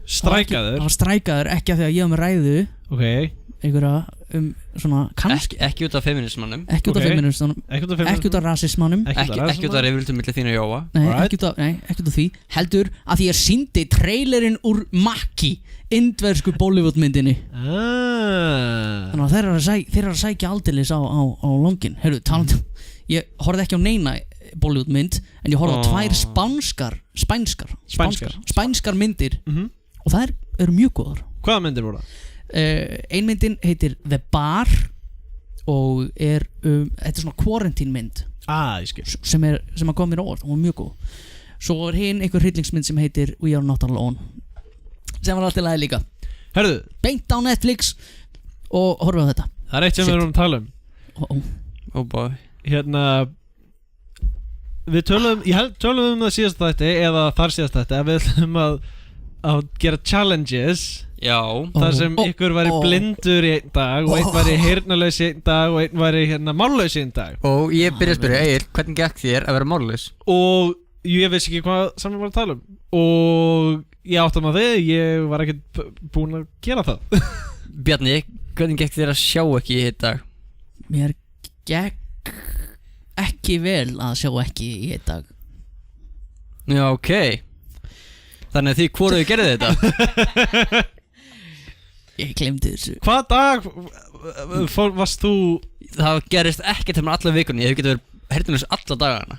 strækaður. Það var strækaður ekki af því að ég var með ræðu. Ok. Einhverja svona kannski. Ekki út af feminismannum. Ekki út af feminismannum. Ekki út af rasismannum. Ekki út af reyfildum milli þín og Jóa. Nei, ekki út af því. Heldur að ég síndi trailerinn úr Maki, indversku Bollywood myndinni. Þannig að þeir eru að sækja aldeilis á longin. Heyrðu, talandi. Ég horfði ekki á neina Bollywood mynd, en ég horfði á 2 spænskar myndir og það eru mjög góðar. Hvaða myndir voru það? Einmyndin heitir The Bar og þetta er svona quarantine mynd ég skil sem að kom mér á orð, hún var mjög góð. Svo hinn einhver hryllingsmynd sem heitir We Are Not Alone sem var alltaf lagi líka. Herðu, beint á Netflix og horfum á þetta. Það eitt sem við erum að tala Oh boy. Við töluðum það síðast þetta eða þar síðast þetta við ætlum að gera challenges. Já. Þar sem ykkur væri blindur í einn dag og einn væri heyrnarlaus í einn dag og einn væri mállaus í einn dag. Og ég byrja að spyrja, Egill, hvernig gekk þér að vera mállaus? Og ég veist ekki hvað saman var að tala og ég áttam að ég var ekkert búinn að gera það. Bjarni, hvernig gekk þér að sjá ekki í einn dag? Mér gekk ekki vel að sjá ekki í einn dag. Já, ok. Þannig að því hvoruðu gerði þetta? Ég glemdi þessu. Hvað dag varst þú? Það gerist ekkert með alla vikunni. Ég hef getið verið heyrnarlaus alla dagana.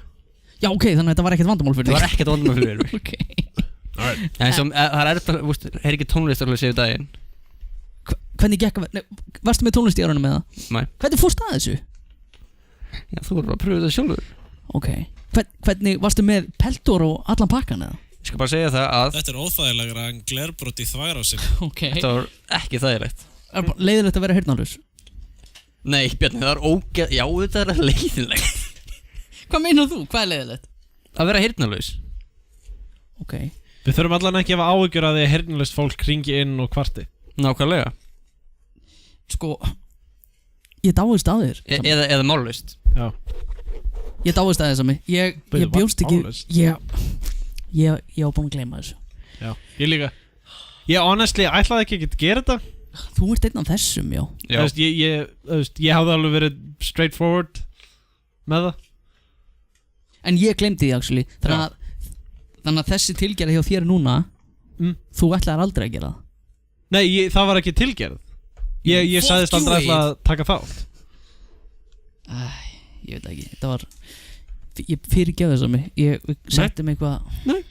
Já, ok, þannig að þetta var ekkert vandamál fyrir þig. Það var ekkert vandamál fyrir mig. Ok. En sem, það er heyr ekki tónlist alveg séu daginn. Hvernig gekk að varstu með tónlist í árunum með það? Nei. Hvernig fórst að þessu? Já, þú voru að pröfa þetta sjálfur. Ok. Hvernig varstu með peltor og allan pakkan eða? Ég skal bara segja það að þetta er óþægilegra en glerbrot í þvagrásin. Ok. Þetta var ekki þægilegt. Leiðilegt að vera heyrnarlaus? Nei, Bjarni, það er já, þetta er leiðilegt. Hvað meinar þú? Hvað er leiðilegt? Að vera heyrnarlaus. Ok. Við þurfum allan ekki að hafa áhyggjur að því að heyrnarlaust fólk hringi inn og kvarti. Nákvæmlega. Sko, ég dáist að þér. Eða mállaust. Já. Ég dáist að þér sami. Ég bjóst ekki. Ég var búinn að gleyma þessu. Já, ég líka. Ég honestly ætlaði ekki að gera þetta. Þú ert einn af þessum, já. Ég hafði alveg verið straightforward með það. En ég glemdi því actually. Þannig að þessi tilgerð hjá þér núna þú ætlaðir aldrei að gera það. Nei, það var ekki tilgerð. Ég sagðist aldrei að taka þátt. Ég veit ekki. Þetta var ég fyrirgefði þess að mig. Ég setti mig eitthvað. Nei.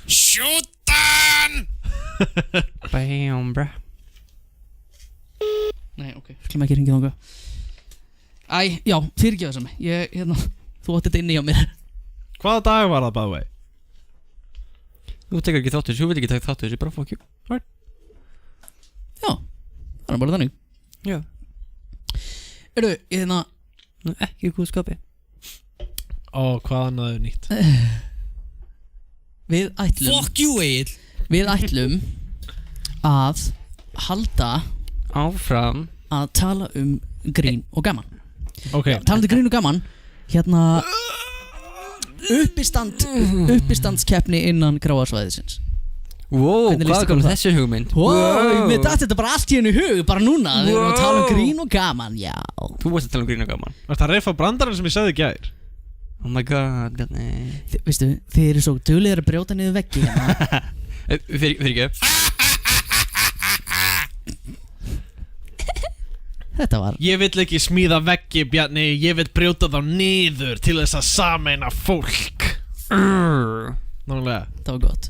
Sjútan! Bam, bra. Nei, ok, skulum ekki hringja þangað. Já, fyrirgefði þess að mig. Þú átti þetta inni hjá mér. Hvaða dag var það, by the way? Þú tekur ekki þáttur, þú vil ekki taka þáttur, bara fuck you. Right. Já, það er bara þannig. Já. Ég ekki góð skapi. Hvað annað er nýtt? Við ætlum fuck you, Egill. Við ætlum að halda áfram að tala grín og gaman. Ok. Talandi grín og gaman. Uppistandskeppni innan gráarsvæðisins. Wow, hvað kom þessu hugmynd? Við datt þetta bara allt í hennu hug bara núna. Við erum að tala grín og gaman, já. Þú varst að tala grín og gaman. Var það að reyfa brandarinn sem ég sagði í gær? Oh my god, Bjarni. Veistu, þið eru svo duglegir að brjóta niður veggi hérna. Fyrir ekki. Þetta var Ég vill ekki smíða veggi, Bjarni. Ég vill brjóta þá niður til þess að sameina fólk. Nálega. Það var gott.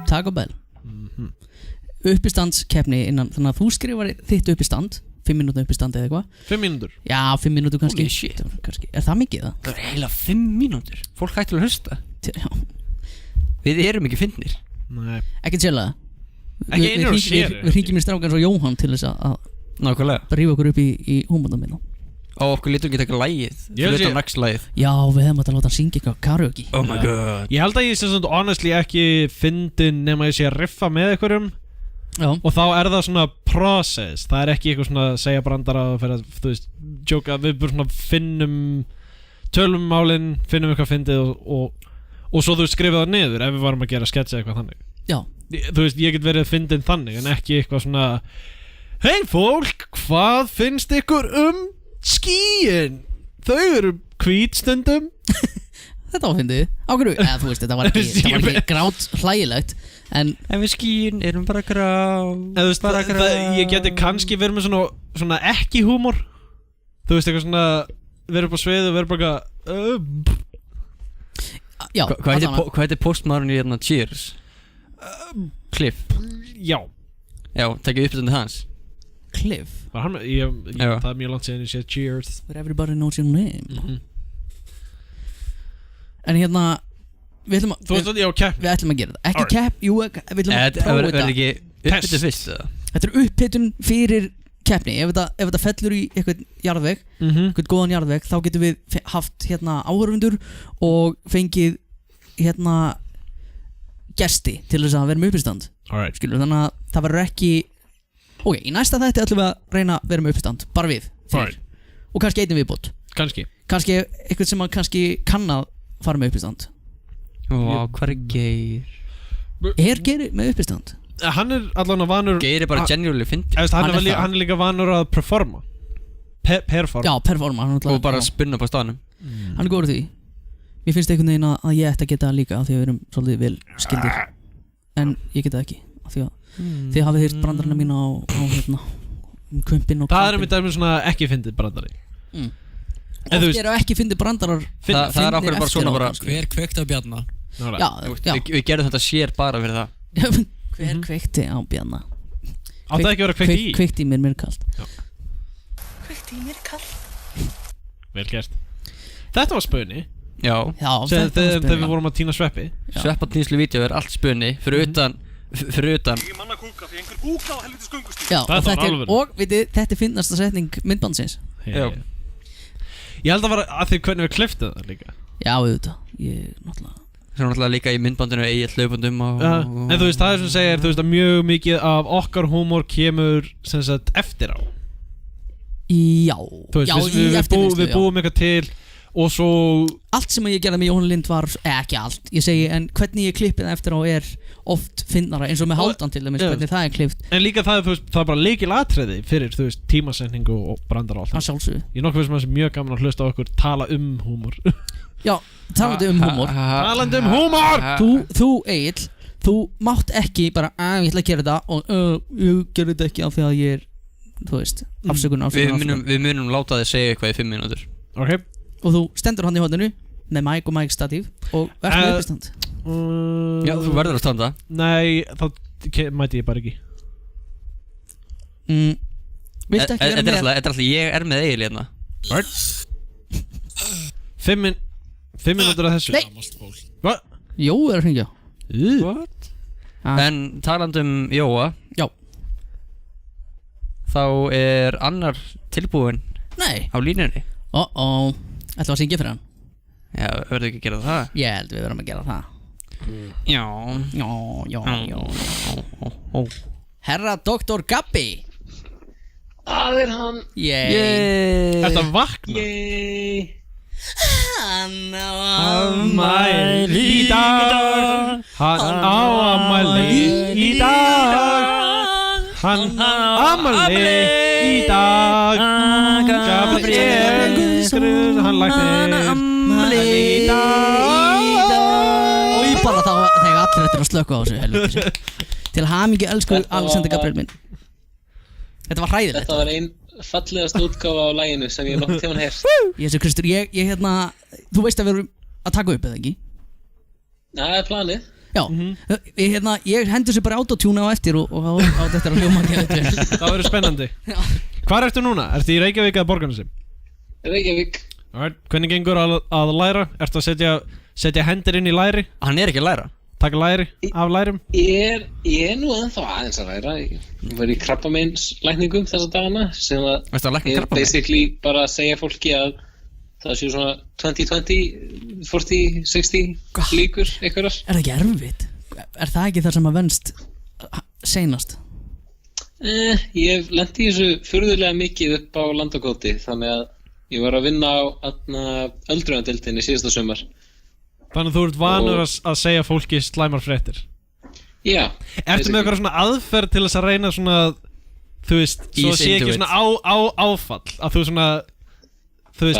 Taco Bell. Uppistandskeppni innan. Þannig að þú skrifar þitt uppistand 5 mínútur uppistand eða eitthvað. 5 mínútur? Já, 5 mínútur kannski. Holy shit. Er það mikið það? Það er heila 5 mínútur. Fólk hættur að hlusta. Já. Við erum ekki fyndnir. Nei. Ekki sérlega. Ekki einur og sér. Við hringjum í strákan svo Jóhann til þess að nákvæmlega rífa okkur upp í húmundum minna. Og okkur lítur ekki taka lægið. Fyrir þetta næxt lægið. Já, við hefum að láta hann syngja eitthvað karaoke. Oh my god. Ég held að ég sé svona honestly ekki fyndin nema ég sé að riffa með einhverjum. Já. Og þá er það svona process. Það er ekki eitthvað svona að segja brandara og fyrir að, þú veist, jóka. Við bara svona finnum tölum málin, finnum eitthvað fyndið og svo þú skrifið það niður ef við varum að gera sketsa eitthvað þannig. Já. Þú veist, ég get verið fyndin þannig en ekki eitthvað svona hei fólk, hvað finnst ykkur skýin? Þau eru hvít stundum. Þetta var fyndið. Ákveðu, eða þú veist, þetta var ekki grát hlægilegt. En við skýin erum bara grá. Ég geti kannski verið með svona ekki húmor. Þú veist, eitthvað svona verið upp á svið og verið bara Já, Hvað heitir postmaðurinn í hérna Cheers? Cliff. Já. Já, tekið uppstandið hans. Cliff? Var hann, það mjög langt síðan ég sé Cheers. Where everybody knows your name. En hérna, við ætlum að... Þú veist að, já, kepp. Við ætlum að gera það. Ekki kepp, jú, við ætlum að prófa þetta. Verður ekki upphitun fyrst, eða? Þetta upphitun fyrir keppni. Ef þetta fellur í eitthvað jarðveg, eitthvað góðan jarðveg, þá getum við haft hérna áhorfundur og fengið hérna gesti til þess að vera með uppistand. Skilur, þannig að það verður ekki... Ok, í næsta þætti ætlum við að reyna að vera með uppistand, bara við. Og kannski einnig viðbót. Kannski eitthvað sem kannski kann að fara með uppistand. Hvað er Geir? Er Geir með uppistand? Hann allan að vanur... Geir bara genuinely fyndið. Hann líka vanur að performa. Performa. Já, performa. Og bara spinna på staðnum. Hann góður því. Mér finnst einhvern veginn að ég ætti að geta líka af því að við erum svolítið vel skildir. En ég geta ekki af því að þið hafið heyrt brandarana mína á hérna kumpin og það er mér svona ekki fyndið brandari. Oft eru ekki fyndið brandarar. Það er okkur bara svona bara hver kveikti á Bjarna? Já. Við gerum þetta sér bara fyrir það. Hver kveikti á Bjarna? Átti ekki að vera kveikt í? Kveikt í mér kalt. Kveikt í mér kalt. Vel gert. Þetta var spöni. Já, þegar við vorum að týna sveppi. Sveppatýnslu vídeo allt spöni fyrir utan Ég manna kúka því einhver kúka á helvitis göngustíg. Já, og veitir, þetta er fyndnasta setning myndbandsins. Já. Ég held að vera að því hvernig við klipptum það líka. Já, auðvitað. Ég náttúrulega Svo náttúrulega líka í myndbandinu Egil hlaupandum En þú veist, það er sem segir, þú veist að mjög mikið af okkar húmor kemur sem sagt eftir á. Já. Þú veist, við búum eitthvað til og svo allt sem ég gerði með Jón Lind var ekki allt, ég segi, en hvernig ég klippið eftir á er oft finnara, eins og með Hálfdan til dæmis, hvernig það er klippt. En líka það er, þú veist, það er bara lykilatriði fyrir, þú veist, tímasetningu og brandar og allt. Það sjálfsögðu. Ég er nokkuð sem er mjög gaman að hlusta á okkur tala húmor. Já, talandi húmor. Talandi húmor! Þú Egill, þú mátt ekki bara, ég ætla að gera þetta og ég gerði þetta ekki af því að ég er, þú veist, afsökun. Við munum láta þið segja eitthvað í 5 mínútur. Ok. Og þú stendur hann í hóðinu með mic og mic statív og verður með uppistand. Já, þú verður að standa. Nei, þá mæti ég bara ekki. Viltu ekki vera með? Þetta er alltaf, ég er með Egil hérna. 5 mínútur af þessu. Nei. Hvað? Jói er að hringja. What? En talandum Jóa. Já. Þá er annar tilbúinn á línunni. Ætlum að syngja fyrir hann? Já, verður ekki að gera það? Ég held við verðum að gera það. Já. Herra Dr. Gabbi. Það er hann. Þetta vakna. Hann á afmæli í dag. Hann á afmæli í dag. Hann á afmæli í dag. Gabriel hann læknir afmæli í dag. Og ég bara þá þegar allir eftir að slökka á þessu helviti. Til hamingju elsku Alexander Gabriel minn. Þetta var hræðilegt. Þetta var einn fallegast útgáfa á laginu sem ég nokkuð tímann heyrst. Jésu Kristur, ég hérna, þú veist að við erum að taka upp eða ekki? Það er planið. Já, ég hendur sér bara autotune á eftir og á þetta er að hljóma ekki eftir. Það verður spennandi. Hvar ertu núna? Ertu í Reykjavík eða Borgarnesi? Reykjavík. Hvernig gengur að læra? Ertu að setja hendur inn í læri? Hann er ekki að læra. Taka læri af lærum? Ég er nú ennþá aðeins að læra. Ég var í krabbameinslækningum þessa dagana sem að ég basically bara segja fólki að það séu svona 20-20, 40-60 líkur einhverjar. Er það ekki erfitt? Er það ekki það sem að venst seinast? Ég hef lent í þessu furðulega mikið upp á Landakoti, þannig að ég var að vinna á öldrunadeildinni síðasta sumar. Þannig að þú ert vanur að segja fólki slæmar fréttir? Já. Ertu með eitthvað svona aðferð til þess að reyna svona, þú veist, svo sé ekki svona áfall, að þú svona, þú veist...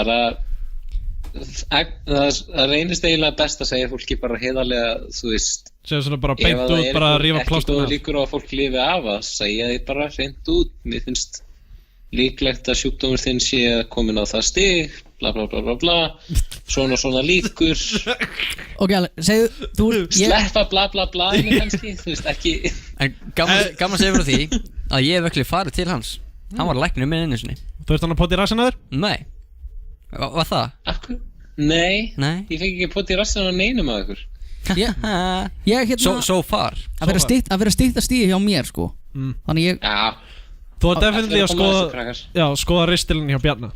Það reynist eiginlega best að segja fólki bara heiðarlega, þú veist, segja svona bara beint út, bara að rífa plástur af. Ef það er ekki góð líkur á að fólk lifi af að segja því bara hreint út. Mér finnst líklegt að sjúkdómur þinn sé komin á það stig, bla bla bla bla bla. svona líkur Ok, segðu, þú sleppa bla bla bla kannski, þú veist ekki. En gaman að segja fyrir því að ég hef ekki farið til hans. Hann var læknir með einu sinni. Þú ert hann að pota í rassina þér? Nei. Var það? Akkur? Nei, ég fekk ekki pota í rassina á neinum af ykkur. Ég hérna So far. Að vera stytta stíði hjá mér sko. Þannig ég Þú var definitely að skoða ristilinn hjá Bjarna.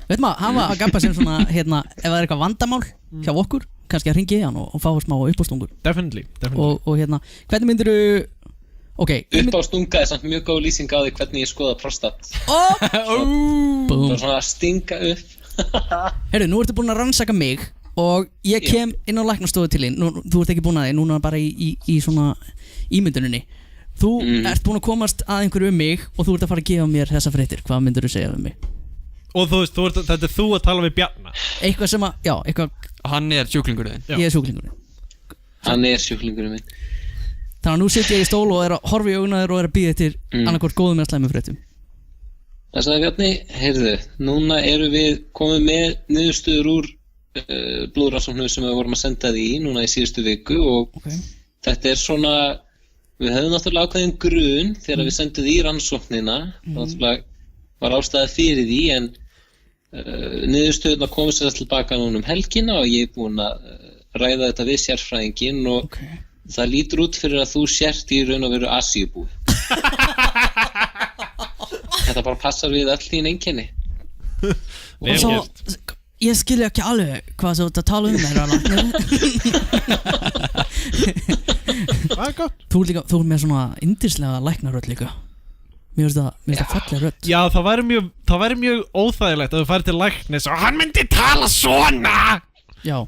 Veit maður, hann var að gabba sem svona hérna, ef það eitthvað vandamál hjá okkur, kannski að hringi í hann og fá smá uppástungur. Definitely. Og hérna, hvernig myndirðu Uppástunga samt mjög góð lýsing á því hvernig ég skoða prostat. Bara svona að stinga upp. Heyrðu, nú ertu búin að rannsaka mig og ég kem inn á læknastofu til þín. Þú ert ekki búin að því, núna bara í svona ímynduninni. Þú ert búin að komast að einhverju mig og þú ert að fara að gefa mér þessa fréttir. Hvað myndirðu segja um mig? Og þú veist, þetta er þú að tala við Bjarna. Eitthvað sem að, já, eitthvað. Hann er sjúklingurinn. Ég er sjúklingurinn. Hann er sjúklingurinn minn. Þannig að nú sitt ég í stól og er að horfa í augnaður og er að bíða eftir annarkvort góðum eða slæmum fréttum. Það sagði Bjarni, heyrðu, núna erum við komið með niðurstöður úr blóðrannsóknum sem við vorum að senda því í núna í síðustu viku og þetta er svona, við höfum náttúrulega ákveðin grun þegar við sendum því í rannsóknina, náttúrulega var ástæða fyrir því en niðurstöðuna komið sér tilbaka núna helgina og ég er búinn að ræða þetta við sérfræðinginn og það lítur út fyrir að þú sért í raun og veru Asíubúi. Þetta bara passar við öll þín einkenni. Og svo, ég skilja ekki alveg hvað þú ert að tala um Það er gott. Þú ert með svona yndislega læknarödd líka. Mér finnst það falleg rödd. Já, það væri mjög óþægilegt að þú færi til læknis og hann myndi tala svona. Já.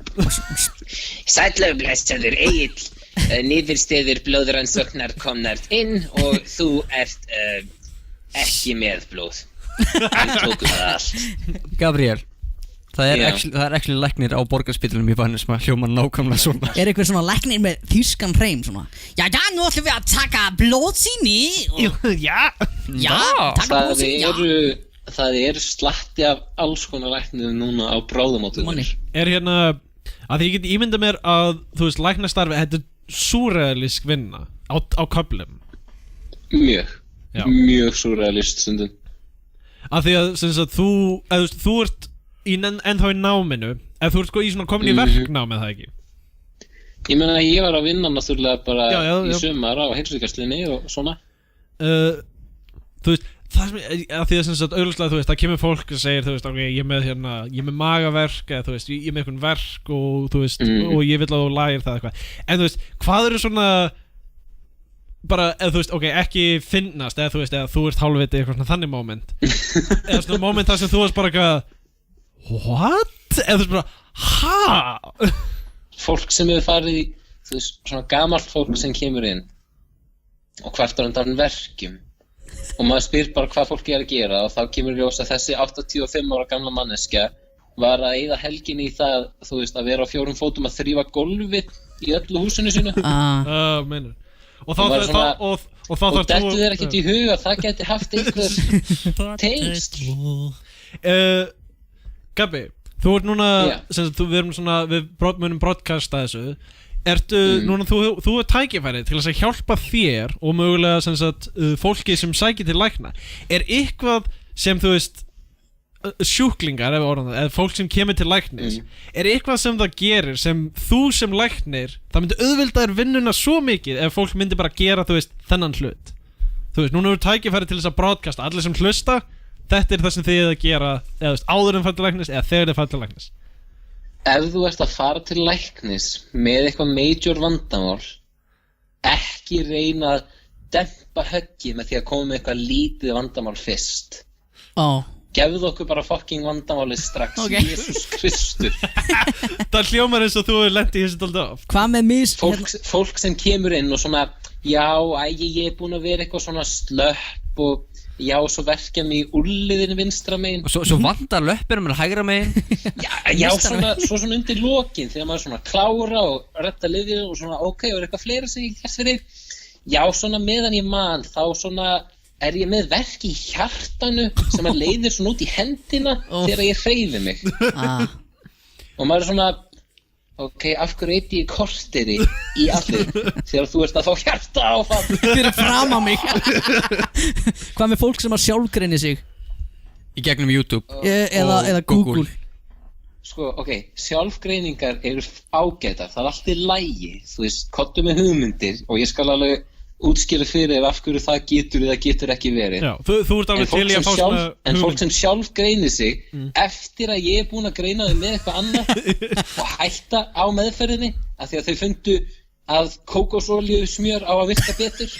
Sæll blessaður Egill. Niðurstöður blóðrannsóknar komnar inn og þú ert ekki með blóð. Við tókum það allt. Gabriel, það er actually læknir á borgarspítalunum í bænum sem að hljóma nákvæmlega svona. Er eitthvað svona læknir með þýskan hreim svona? Já, nú ætlum við að taka blóðsýni. Taka blóðsýni. Það er slatti af alls konar læknum núna á bráðamótunum. Er hérna, að ég get ímynda mér að, þú veist, læknastarfi, þetta er súrrealísk vinna á köflum. Mjög súrrealísk stundum. Af því að, sem sagt, þú ert ennþá í náminu, ef þú ert sko í svona komin í verknámi, það ekki? Ég meina að ég var að vinna náttúrulega bara í sumar á heilsugæslunni og svona. Þú veist, það sem, af því að sem sagt, augljóslega, þú veist, það kemur fólk og segir, þú veist, ok, ég er með magaverk, eða þú veist, ég er með einhvern verk og þú veist, og ég vil að þú lægir það eitthvað. En þú veist, hvað eru svona, bara, eða þú veist, ok, ekki finnast, eða þú veist, eða þú ert hálfviti eitthvað svona þannig moment. Eða svona moment þar sem þú veist bara eitthvað, what? Eða þú veist bara, ha? Fólk sem hefur farið í, þú veist, svona gamalt fólk sem kemur inn og kvartar undan verkjum. Og maður spyr bara hvað fólki er að gera og þá kemur ljós að þessi 85 ára gamla manneskja var að eyða helginni í það, þú veist, að vera á 4 fótum að þrífa gólfið í öllu húsinu sínu. Meinur. Og þá dettur þér ekkert í hug að það geti haft einhver tengsl. Gabi, þú ert núna, við munum broadcasta þessu. Núna þú er tækifæri til þess að hjálpa þér og mögulega sem sagt, fólki sem sækir til lækna. Er eitthvað sem þú veist sjúklingar eða fólk sem kemur til læknis, er eitthvað sem það gerir sem þú sem læknir, það myndi auðvelda þér vinnuna svo mikið ef fólk myndi bara gera, þú veist, þennan hlut. Þú veist, núna er tækifæri til þess að broadcasta, allir sem hlusta, þetta er það sem þið að gera, eða þú veist, áður en fara til læknis eða þegar þið fara til læknis. Ef þú ert að fara til læknis með eitthvað major vandamál, ekki reyna að dempa höggið með því að koma með eitthvað lítið vandamál fyrst. Gefðu okkur bara fucking vandamálið strax. Jesus Kristur. Það hljómar eins og þú hefur lent í þessu dálítið af. Hvað með mis... Fólk sem kemur inn og svona, já, ég er búinn að vera eitthvað svona slöpp og já, svo verkja mig í úlliðinu vinstra megin. Og svo vandar löppinum með hægra megin. Já, svona undir lokin þegar maður svona klára og redda liðinu og svona, ok, og er eitthvað fleira sem ég gert fyrir. Já, svona meðan ég man, þá svona er ég með verk í hjartanu sem að leiðir svona út í hendina þegar ég hreyfi mig. og maður svona ok, af hverju eiti ég korteri í allir þegar þú ert að fá hjarta áfall fyrir fram á mig hvað með fólk sem að sjálfgreini sig í gegnum YouTube eða Google sko, ok, sjálfgreiningar eru ágætar, það allt í lagi þú veist, kottu með hugmyndir og ég skal alveg útskýra fyrir af hverju það getur eða getur ekki verið. Já, þú ert alveg til í að fá svona en fólk sem sjálf greinir sig eftir að ég búin að greina þau með eitthvað annað og hætta á meðferðinni af því að þau fundu að kókosolíu smjör á að virka betur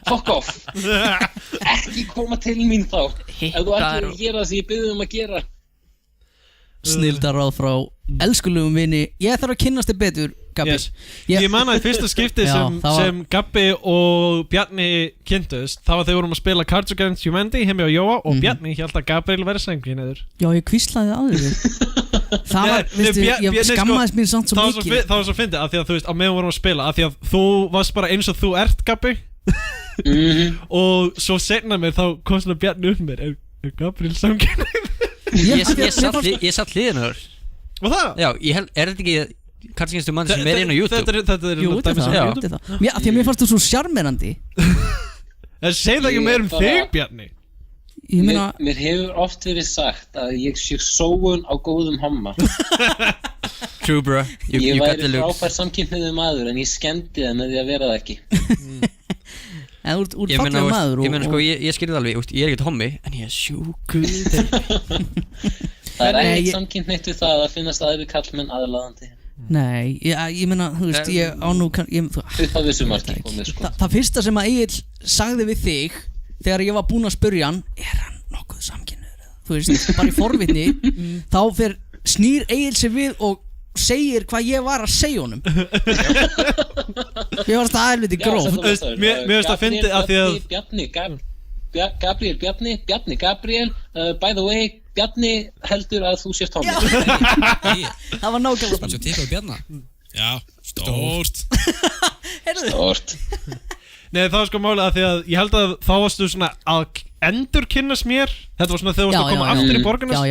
fuck off ekki koma til mín þá ef þú ætlir að gera það sem ég byrði að gera snildaráð frá elskulegum vini ég þarf að kynnast þér betur Gabbi ég man að í fyrsta skipti sem Gabbi og Bjarni kynntust þá var þau vorum að spila Cards Against Humanity heimi á Jóa og Bjarni hélt að Gabriel væri sængvinniður já ég hvíslaði á þig það var, veistu, ég skammaðist mér samt svo mikið það var svo fyndið af því að þú veist á meðan vorum að spila af því að þú varst bara eins og þú ert Gabbi og svo seinna mér þá kom svona Bjarni upp mér er Gabriel sængvinniður ég satt hliðina þar og það? já, ég held, er þetta ekki Cards Against Humanity sem inn á YouTube þetta er jú, þetta er það því að mér fannst þú svo sjarmerandi segð ekki meir þig Bjarni mér hefur oft verið sagt að ég sé sóun á góðum homma true bro ég væri frábær samkynhneigður maður en ég skemmti það með því að vera það ekki en úr fallega maður ég meina sko, ég skilði alveg ég er ekkert hommi, en ég er sjúkur það er ekkert samkynhneigt við það að finnast aðri kallmenn aðlaðandi nei, ég meina, þú veist, ég á nú það fyrsta sem að Egill sagði við þig þegar ég var búinn að spyrja hann er hann nokkuð samkynhneigður þú veist, bara í forvitni þá snýr Egill sig við og segir hvað ég var að segja honum ég var það helviti gróf mér veist að fyndi að því að Gabriel Bjarni Gabriel by the way Bjarni heldur að þú sért hommi það var nákvæmlega svo tippaði Bjarna já, stórt nei það var sko málið að því að ég held að þá varstu svona að endurkynnast mér þetta var svona þegar þú varst að koma aftur í Borgarnes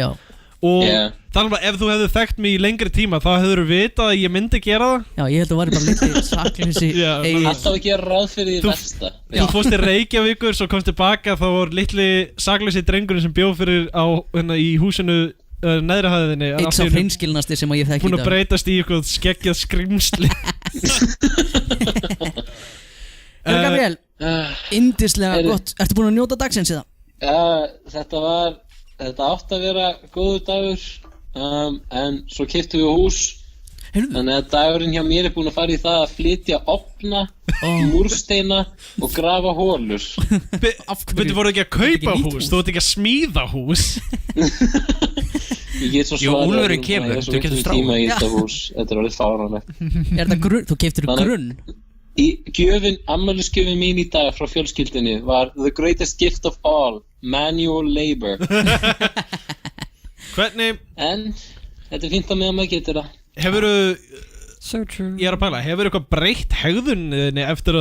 og þannig að ef þú hefðu þekkt mig í lengri tíma þá hefur þú vitað að ég myndi gera það já, ég held að það væri bara litli sakleysi alltaf að gera ráð fyrir því versta þú fórst í Reykjavíkur, svo komst tilbaka þá var litli sakleysi drengurinn sem bjóð fyrir á, í húsinu neðri hæðinni eitt sá hreinskilnasti sem ég þekki búin að breytast í eitthvað skeggjað skrimsli Gabriel, yndislega gott ertu búin að njóta dagsins í það? Þetta átti að vera góður dagur en svo keyptum við hús þannig að dagurinn hjá mér er búin að fara í það að flytja opna múrsteina og grafa hólur Þú voru ekki að kaupa hús, þú voru ekki að smíða hús Ég get svo svarað þú getur tíma í þetta hús þetta er alveg fáránlegt Þú keyptir grunn Afmælisgjöfin mín í dag frá fjölskyldunni var the greatest gift of all manual labor Hvernig en þetta er fínt að meðan maður getur það hefurðu ég er að pæla, hefurðu eitthvað breytt hegðunni eftir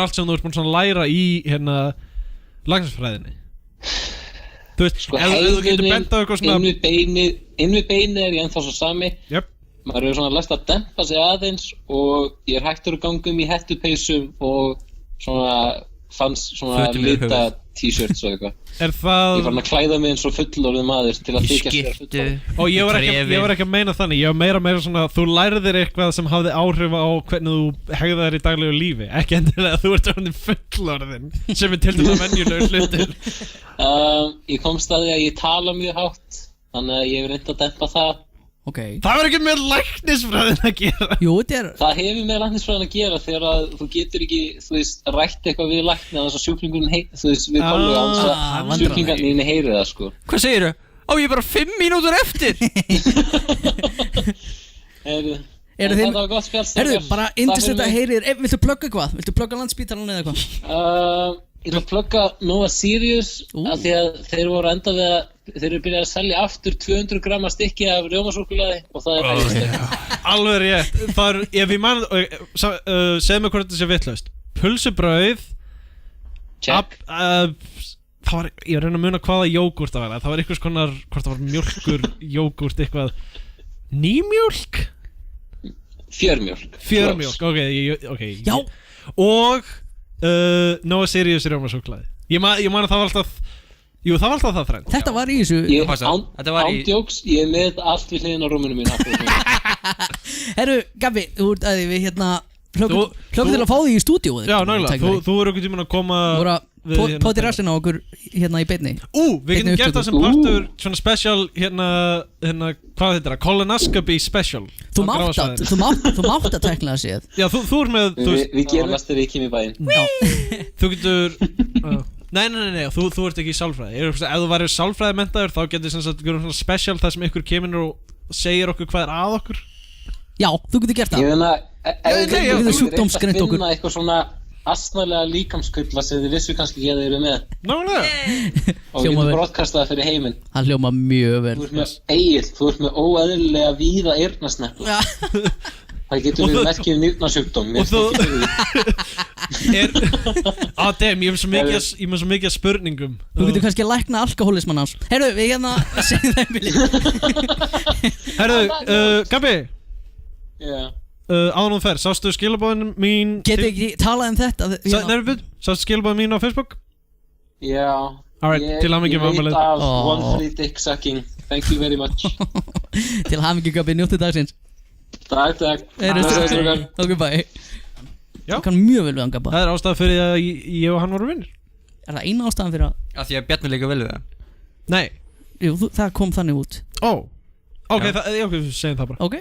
allt sem þú ert búin að læra í hérna læknisfræðinni þú veist, sko, ef þú getur bent á eitthvað svona inn við beini er ég ennþá svo sami maður hefur svona lært að dempa sig aðeins og ég er hættur að ganga í hettupeysum og svona fanns svona lita t-shirts og eitthvað ég fann að klæða mig eins og fullorðið maður til að þykja sér fullorðið og ég var ekki að meina þannig ég var meira svona þú lærðir eitthvað sem hafði áhrif á hvernig þú hegðaðir í daglegu lífi ekki endilega að þú ert orðinn fullorðinn sem er til dæmis venjulegur hlutur ég komst að því að ég tala mjög hátt þannig að ég hef reynt að dempa það Það var ekki með læknisfræðin að gera Jú, það hefur með læknisfræðin að gera þegar að þú getur ekki, þú veist, rætt eitthvað við lækni að þess að sjúklingurinn þú veist, við kollu á þess að sjúklingarnir heyri það, sko Hvað segirðu? Á, ég er bara 5 mínútur eftir Það var gott spjall bara indislegt að heyri þér viltu plugga eitthvað? Viltu plugga Landspítalann eða eitthvað? Ég ætla að plugga Nova Sirius af því að þeir voru enda við að þeir eru byrjað að selja aftur 200 gramma stykki af rjómasúkkulaði og það er æðislegt Alveg rétt það er, ef ég man segð mér hvort þetta sé vitlaust pulsubrauð Það var, ég var að reyna að muna hvaða jógurt það var. Það var einhvers konar, hvort það var mjólkur, jógurt, eitthvað. Nýmjólk? Fjörmjólk, ok. Já. Og Nóa Sirius rjómasúkkulaði. Ég man að það var alltaf. Jú, það var alltaf það þrennt. Þetta var í þessu. Ándjóks, ég er með allt við hliðin á rúminu mín. Herru, Gabi, þú ert að við hlökkum til að fá því í stúdíóið. Já, nálega, þú eru einhvern tímann að koma Póti rassin á okkur hérna í beinni. Við getum gert það sem partur svona special hérna hvað heitir það? Colonoscopy special. Þú mátt að tekla það séð. Já, þú er með Við gerum það þegar ég kem í bæinn. Þú getur Nei, þú ert ekki í sálfræði. Ef þú værir sálfræði menntaður þá getur sem sagt gera svona special þar sem ykkur kemur og segir okkur hvað er að okkur. Já, þú getur gert það. Ég finna Þú getur sjúkdómsgreint okkur. Finna eitthvað svona astnalega líkamskvilla sem þið vissu kannski ekki að þið eru með. Nálega. Og getur broadcastað fyrir heiminn. Það hljóma mjög vel. Þú ert með óeðlilega víða eyrnasnepla. Það getur verið merkið nýrnasjúkdóm. Damn, ég er svo mikið spurningum. Þú getur kannski að lækna alkohólismann hans. Heyrðu, við hérna segjum það einbili. Heyrðu, Gabi. Já. Áður þú fer, sástu skilabóðin mín. Geti ekki talað þetta. Sástu skilabóðin mín á Facebook? Já. Alright, til hamingju með afmælið. Ég veit af one free dick sucking. Thank you very much. Til hamingju, Gabi, njóttu dagsins. Takk. Ok, bye. Já. Það kann mjög vel við hann, Gabba. Það er ástæðan fyrir að ég og hann voru vinnir. Er það eina ástæðan fyrir að? Af því að Bjarni líka vel við það. Nei. Jú, það kom þannig út. Ok, segjum það bara. Ok.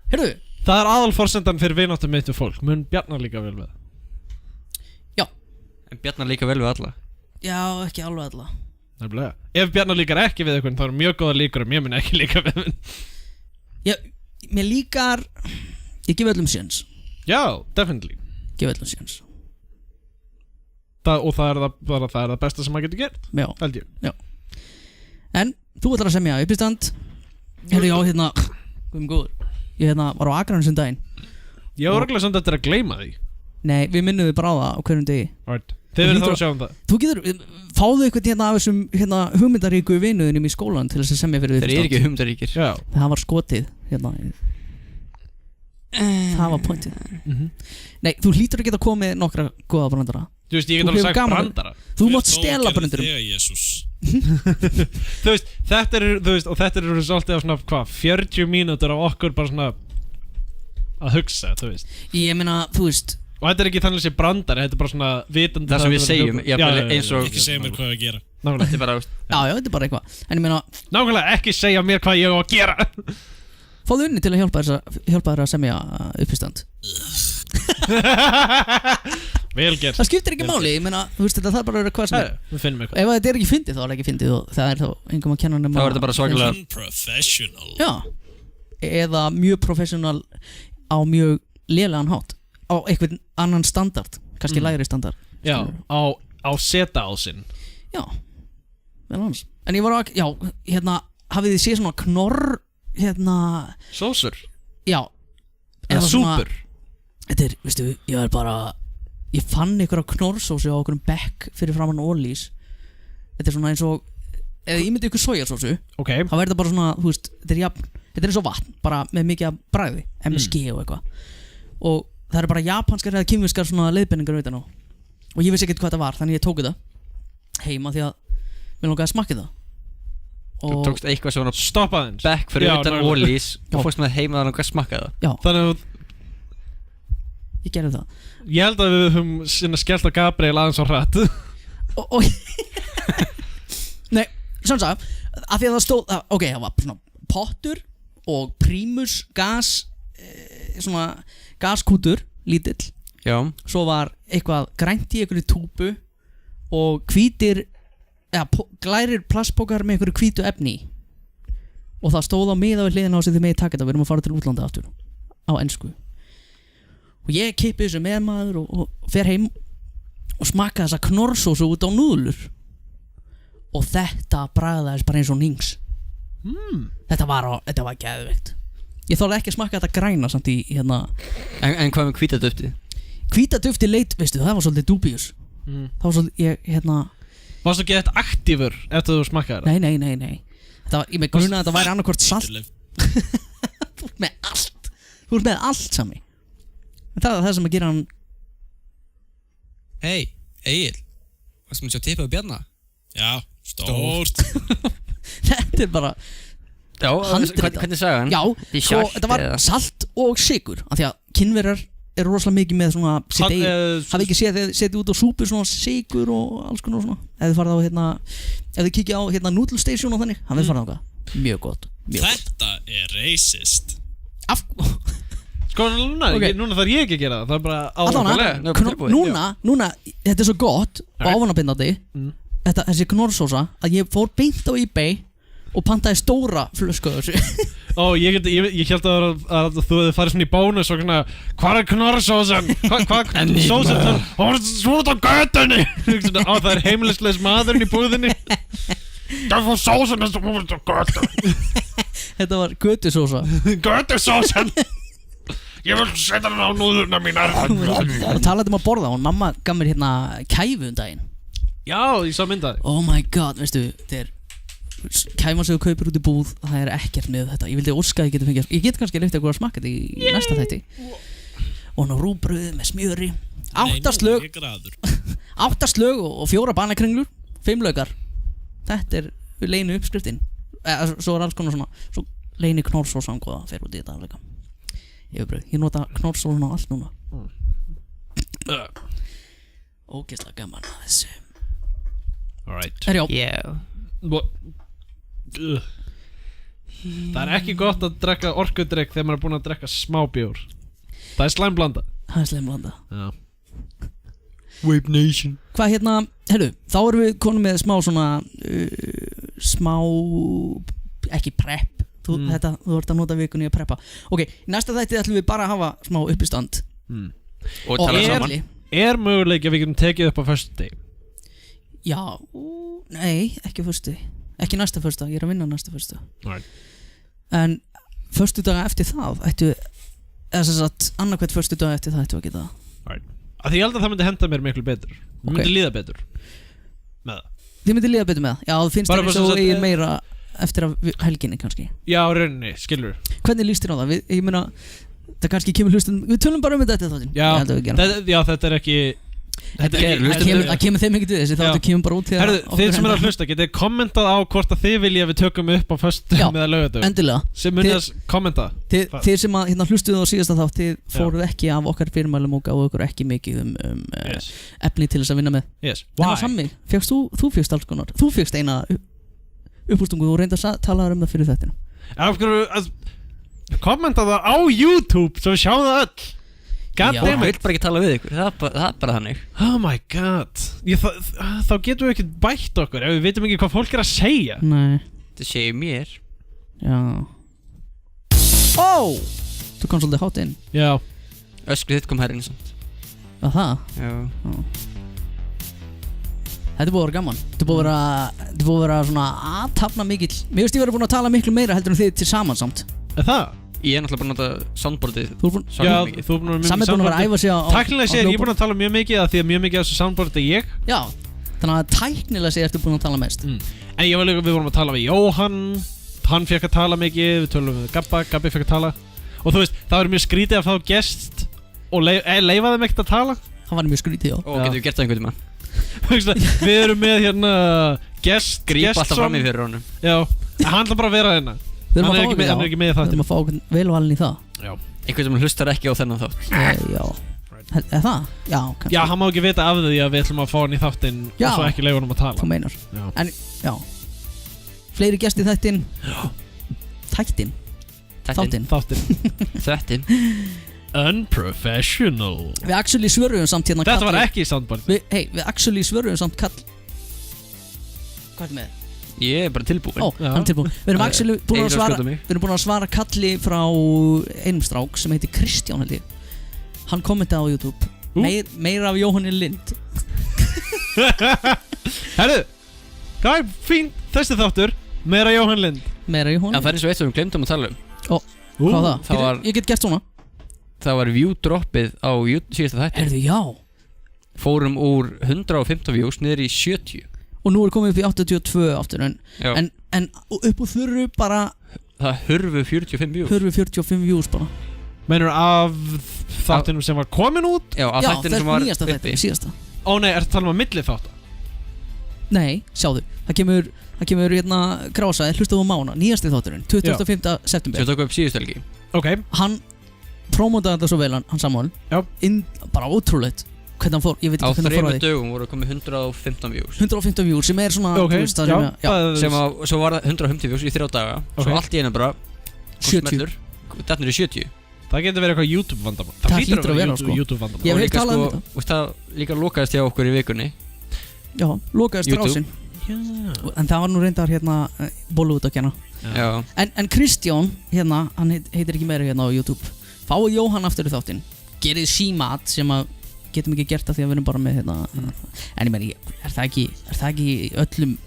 Heyrðu. Það er aðalforsendan fyrir vináttu mitt við fólk. Mun Bjarni líka vel við það? Já. En Bjarni líka vel við alla? Já, ekki alveg alla. Nefnilega. Ef Bjarni líkar ekki við eitthvað, þá er mjög góða líkur ég mun ekki líka við minn. Já, mér líkar. Ég gef öllum séns. Já, definitely. Gef öllum séns. Og það er það besta sem maður getur gert. Já. Held ég. Já. En þú ætlar að semja uppistand. Heyrðu, já, hérna góður. Ég var á Akranesi daginn. Ég var örugglega samt eftir að gleyma því. Nei, við minnum þið bara á það á hverjum degi. Right. Þið verður þá að sjá það. Þú getur, fáðu eitthvað af þessum hugmyndaríku vinuðinum í skólan til þess að semja fyrir uppistand. Þeir eru ekki hugmyndaríkir. Já. Það var skotið Það var pointið. Nei, þú hlýtur að geta komið nokkra góða brandara. Þú veist, ég get alveg sagt brandara. Þú mátt stela brandurum. Þú veist, þetta eru svolítið á svona, 40 mínútur af okkur bara svona að hugsa, þú veist. Ég meina, þú veist. Og þetta er ekki þannig að sé brandari, þetta er bara svona vitandi. Það sem við segjum, eins og ekki segja mér hvað að gera. Nákvæmlega. Þetta er bara, já, þetta er bara eitthvað. En ég meina, nákvæmlega, ekki segja mér hvað ég á að gera. Fáðu unni til að hjálpa þér að semja uppistand. Vel gert. Það skiptir ekki máli, ég meina, þú veist, þetta bara að vera hvað sem er. Við finnum eitthvað. Ef þetta er ekki fyndið, þá er það ekki fyndið og það er þá engum að kenna nema. Þá er þetta bara svakalega unprofessional. Já. Eða mjög professional á mjög lélegan hátt. Á einhvern annan standard, kannski lægri standard. Já, á seta-ásinn. Já, vel annars. En ég var að, já, hafið þið séð svona knorr, sósur? Já. Eða súpur? Þetta er, veistu, ég fann einhverja knorrsósu á einhverjum bekk fyrir framan Ólís. Þetta er svona eins og, eða ég myndi ykkur sojasósu, þá verður þetta bara svona, þú veist, þetta er eins og vatn, bara með mikið bragði, MSG og eitthvað. Og það eru bara japanskar eða kínverskar svona leiðbenningar utan á. Og ég vissi ekkert hvað þetta var, þannig ég tók þetta heima því að mér langaði að smakka það. Þú tókst eitthvað svona stoppaðins bekk fyrir utan Ólís og fórst með heima að langaði að smakka það. Já. Þannig að ég gerði það. Ég held að við höfum skellt á Gabriel aðeins á hratt. Nei, svona sagði, af því að það stóð, ok, það var svona pottur og prímus, gas, svona gaskútur, lítill. Já. Svo var eitthvað grænt í einhverju túpu og hvítir, glærir plastpókar með einhverju hvítu efni í. Og það stóð á miða við hliðina á sig þið megið taka þetta, við erum að fara til útlanda aftur á ensku. Og ég kippi þessu með maður og fer heim og smakka þessa knorrsósu út á núðlur. Og þetta bragðaðist bara eins og nings. Þetta var geðveikt. Ég þorði ekki að smakka þetta græna samt í En hvað með hvítaduftið? Hvítaduftið leit, veistu, það var svolítið dúbíus. Það var svo, Varstu ekki eitthvað aktífur eftir þú smakkaði það? Nei Það var, ég með gruna að þetta væri annarkvort salt Þú ert með allt Sami Það er það sem að gera hann Hey, Egil Varstu með sjá tippið á Bjarna? Já, stórt Þetta er bara Já, hvernig sagði hann? Já, svo þetta var salt og sykur Af því að kynverjar eru rosalega mikið með svona Hafið ekki séð þegar þið setið út á súpu svona sykur og alls konar svona Ef þið farið á ef þið kikið á Noodle Station og þannig Hafið farið á það Mjög gott Þetta er racist Sko núna þarf ég ekki að gera það Það er bara áhugalega Núna, þetta er svo gott og ávanabindandi Þessi knorrsósa að ég fór beint á eBay og pantaði stóra flösku af þessu ég held að þú hefði farið svona í bónus og svona hvað er knorrsósan? Hvað sósan það? Hún er svona á götunni Það er heimilisleis maðurinn í búðinni Það fór sósan þess að hún er á götunni Þetta var götusósa Götusósan Ég vil setja hann á núðurna mínar Og talaði að borða hún mamma gaf mér kæfu daginn Já, ég sá myndaði Oh my god, veistu, þetta er kæfan sem þú kaupir út í búð það er ekkert með þetta ég vildi óska að ég get kannski leyft eitthvað að smakka þetta í næsta þætti og ná rúbröð með smjöri 8 slög og 4 banakringlur 5 laukar þetta er leinu uppskriftin svo er alls konar svona svo leini knorrsósa hvað fer út í þetta líka ég nota knorrsósa á allt núna ógeðslega gaman að þessu alright Það er ekki gott að drekka orkudrykk þegar maður er búinn að drekka smá bjór Það er slæmblanda Já Vape Nation Hvað herru, þá erum við konum með smá svona smá ekki prep þú ert að nota vikunni að preppa Ok, næsta þætti ætlum við bara að hafa smá uppistand Og tala saman Er möguleik að við getum tekið upp á föstudegi? Já, nei, ekki föstudegi Ekki næsta föstudag, ég er að vinna næsta föstudag right. En föstudaga eftir það ættu eða sem sagt annarkvæmt föstudaga eftir það ættu að geta right. Því ég held að það myndi henda mér miklu betur Mér myndi líða betur með það Þið myndi líða betur með það? Já, það finnst þér eins og eigin meira eftir helginni kannski Já, rauninni, skilur Hvernig líst þér á það? Ég meina, það kannski kemur hlustum Við tölum bara um þetta þáttin Já, þetta er ekki Það kemur þeim ekkert við þessi þáttu kemur bara út Þið sem er að hlusta, getið kommentað á hvort að þið vilja við tökum upp á föstudögum eða laugardögum Endilega Sem munið kommenta Þið sem að hlustuðu á síðasta þátt Þið fóruð ekki af okkar fyrirmælum og gáðu okkur ekki mikið efni til þess að vinna með En á Sammi, þú fékkst alls konar Þú fékkst eina uppústungu og reyndar að tala um það fyrir þettina Kommenta það á YouTube svo við sjáum það öll Ég vil bara ekki tala við ykkur, það er bara þannig Oh my god Þá getum við ekki bætt okkur ef við veitum ekki hvað fólk er að segja Nei Það segir mér Já Þú kom svolítið hátt inn Já Öskrið þitt kom herrin samt Það? Já Þetta er búið að vera gaman Þetta er búið að vera svona aðtapna mikill Mér veist ég verið búin að tala miklu meira heldur en þið til saman samt Það? Ég er náttúrulega búin að nota soundboardið Þú er búin að æfa sig á Tæknilega séð, ég er búin að tala mjög mikið af því að mjög mikið af þessu soundboardið er ég Já, þannig að tæknilega séð ertu búin að tala mest En ég var líka, við vorum að tala við Jóhann Hann fekk að tala mikið, við tölum við Gabbi fekk að tala Og þú veist, það var mjög skrítið að fá gest Og leifa þeim ekkert að tala Það var mjög skrítið, já Og getum við gert það einhvern tímann Við erum með hérna gest Grípa alltaf fram í fyrir honum Já, hann ætla bara að vera hérna Hann er ekki með það Við erum að fá velvalinn í það Já Einhvern sem hlustar ekki á þennan þátt Já Er það? Já, kannski Já, hann má ekki vita af því að við ætlum að fá hann í þáttinn Og svo ekki leifa honum að tala Hvað meinar? En, já Fleiri gesti þættin Þættin Unprofessional Við actually svöruðum samt hérna Þetta var ekki í soundboard Við actually svöruðum samt kall Hvað er með? Ég er bara tilbúin hann er tilbúin Við erum actually búin að svara kalli frá einum strák sem heitir Kristján held ég Hann kommentaði á YouTube Meira af Jóhanni Lind Herru Það er fínt þessi þáttur Meira Jóhann Lind Meira Jóhann Lind Það er eins og eitt sem við glemdum að tala um Hvað það? Ég get gert svona Það var view droppið á síðasta þætti Erðu já fórum úr 115 views niður í 70 og nú komið upp í 82 aftur en upp úr þurru bara það hurfu 45 views bara. Meinur af þáttinum sem var komin út? Já, af þáttinum sem var nýjasta þættinum, síðasta. Ó nei, ertu að tala um að milli þátt? Nei, sjáðu, það kemur hérna grásaði, hlustaðu á Mána, nýjasti þátturinn 25. september. Sem tók upp síðustu helgi. Ok. Hann promótaði þetta svo vel, hann Samuel. Já. Bara ótrúlegt hvernig hann fór, ég veit ekki hvernig hann fór að því. Á 3 dögum voru komið 115 views. 115 views sem svona, okay. Veist, sem svo var það 150 views í 3 daga. Okay. Svo allt í einu bara 70. Þetta er 70. Það getur verið eitthvað YouTube vandamál. Það hlýtur að vera YouTube vandamál. Ég hef talað um þetta. Það líka lokaðist hjá okkur í vikunni. Já, lokaðist rásinn. En það var nú reyndar hérna Bollywood að kenna. En Kristján hérna, hann heitir ekki meira hérna á YouTube. Fáið Jóhann aftur í þáttinn. Gerið símat sem að getum ekki gert það því að við erum bara með hérna. En ég meni, er það ekki í öllum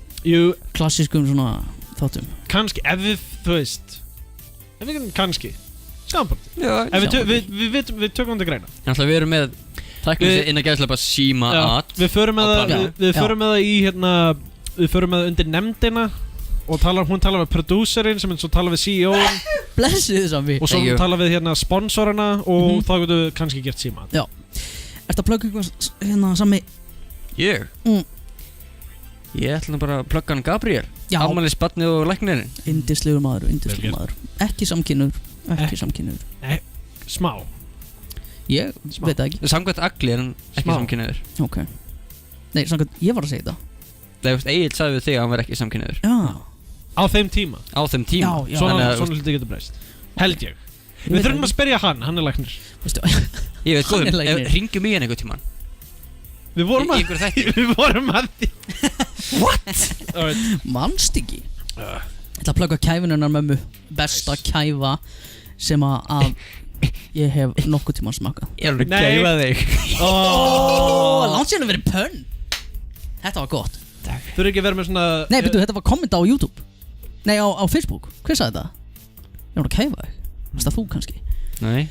klassískum svona þáttum? Kannski, ef við, þú veist. Kannski. Skamparti. Við tökum þetta greina. Þannig að við erum með tæknilega inn að gæðslega bara símat. Við förum með það í hérna, við förum með það undir nefndina og hún talar við producerinn sem svo talar við CEO-in. Blessið þess að við. Og svo talar við hérna sponsorana og þá getum við kannski gert símat. Já. Ertu að plugga eitthvað hérna Sami? Ég? Ég ætla bara að plugga hann Gabriel. Já. Afmælisbarnið og læknirinn. Yndislegur maður. Ekki samkynhneigður. Smá. Ég veit það ekki. Samkvæmt Agli er hann ekki samkynhneigður. Ok. Nei, samkvæmt, ég var að segja þetta. Það veist, Egil sagði við þig að hann var ekki samkynhneigður. Já. Á þeim tíma. Já. Svona hluti getur breyst. Held ég. Við þurfum að spyrja hann er læknir. Ég veit góðum, ringjum í hann einhvern tímann. Við vorum að því. What? Manst ekki? Ég ætla að plugga kæfununnar mömmu. Besta kæfa sem að ég hef nokkuð tíma smakað. Ég er alveg að kæfa þig. Langt síðan að vera pönn. Þetta var gott. Þú eru ekki verið með svona. Nei, betur, þetta var kommenta á YouTube. Nei, á Facebook. Hver sagði þetta? Ég var að kæfa þig. Varst það þú kannski? Nei.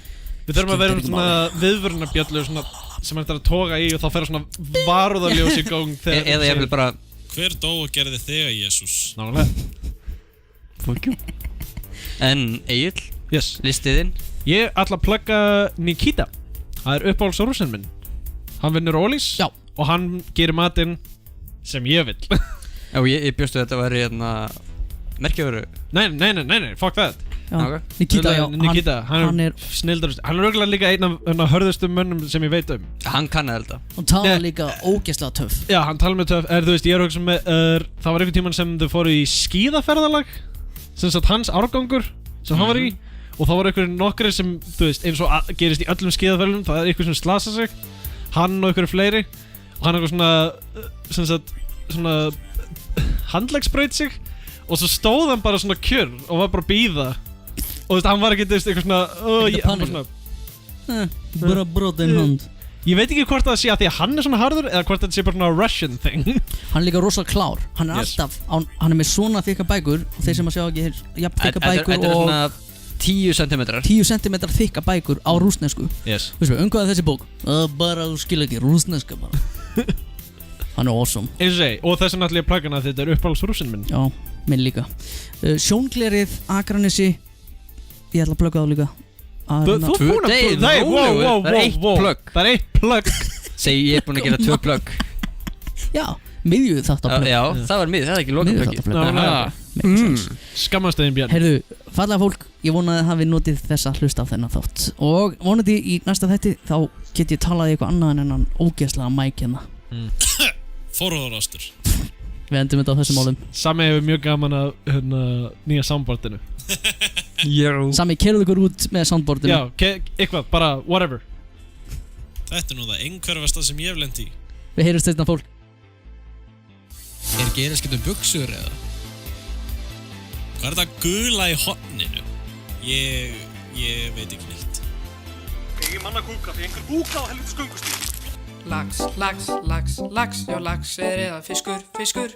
Við þurfum að vera með svona viðvörunarbjöllu sem er að toga í og þá fer svona varúðarljós í gang. Eða ég vil bara. Hver dó og gerði þig að Jesús? Nálega. Fuck you. En Egil, listiðinn? Ég ætla að plugga Nikita. Það er uppáhaldsrússinn minn. Hann vinnur Ólís og hann gerir matinn sem ég vill. Já, ég bjóstu þetta að vera hérna merkjavöru. Nei, fuck that. Nikita, hann er snildar. Hann er örgulega líka einn af hörðustu mönnum sem ég veit um. Hann kann þetta. Hann talar líka ógeðslega töff. Já, hann talar með töff. Þú veist, ég er hugsa með það var einhvern tímann sem þau fóru í skíðaferðalag sem sagt hans árgangur sem hann var í og þá var einhverjum nokkri sem, þú veist, eins og gerist í öllum skíðaferðum, það er einhver sem slasa sig hann og einhverju fleiri og hann eitthvað svona sem sagt, svona handleggsbraut sig og svo stóð hann bara svona kjör og var bara að bíða og þú veist, hann var ekki, þú veist, eitthvað svona bara brotin hand. Ég veit ekki hvort það sé að því að hann er svona harður eða hvort það sé bara svona Russian thing. Hann er líka rosalega klár. Hann er alltaf, hann er með svona þykka bækur og þeir sem að sjá ekki jafn þykka bækur og... Þetta er svona 10 cm. 10 cm þykka bækur á rússnesku. Yes. Þú veist, hvað er þessi bók? Bara þú skilur ekki rússneska bara. Hann er awesome. Eins og segi, og þess vegna ætla ég að plugga hann að þetta er uppáhaldsrússinn minn. Já, minn líka. Sjónglerið, Akranesi, ég ætla að plugga það líka. Þú er búinn að það er eitt plugg. Það er eitt plugg. Segi ég er búinn að gera 2 plugg. Já, miðjuð þáttaplugg. Já, það var miðjuð, það er ekki lokaplugg. Skammastöðin Björn. Heyrðu, fallega fólk, ég vona að hafi notið þess að hlusta á þennan þátt. Og vonandi í næsta þætti þá get ég talað í eitthvað annað en hann ógeðslega mæk hérna. Forðarástur. Við endum þetta á þessum málum. Sami hefur mjög gaman að nýja soundboardinu. Sami, keyrðu ykkur út með soundboardinu. Já, eitthvað, bara whatever. Þetta er nú það einhverfasta sem ég hef lent í. Við heyrumst þetta fólk. Er gerist getum buxur eða? Hvað er þetta gula í horninu? Ég veit ekki neitt. Ég manna kúka því einhver kúka á helvitis göngustíg. Lax, lax, lax, lax, já lax er eða fiskur, fiskur.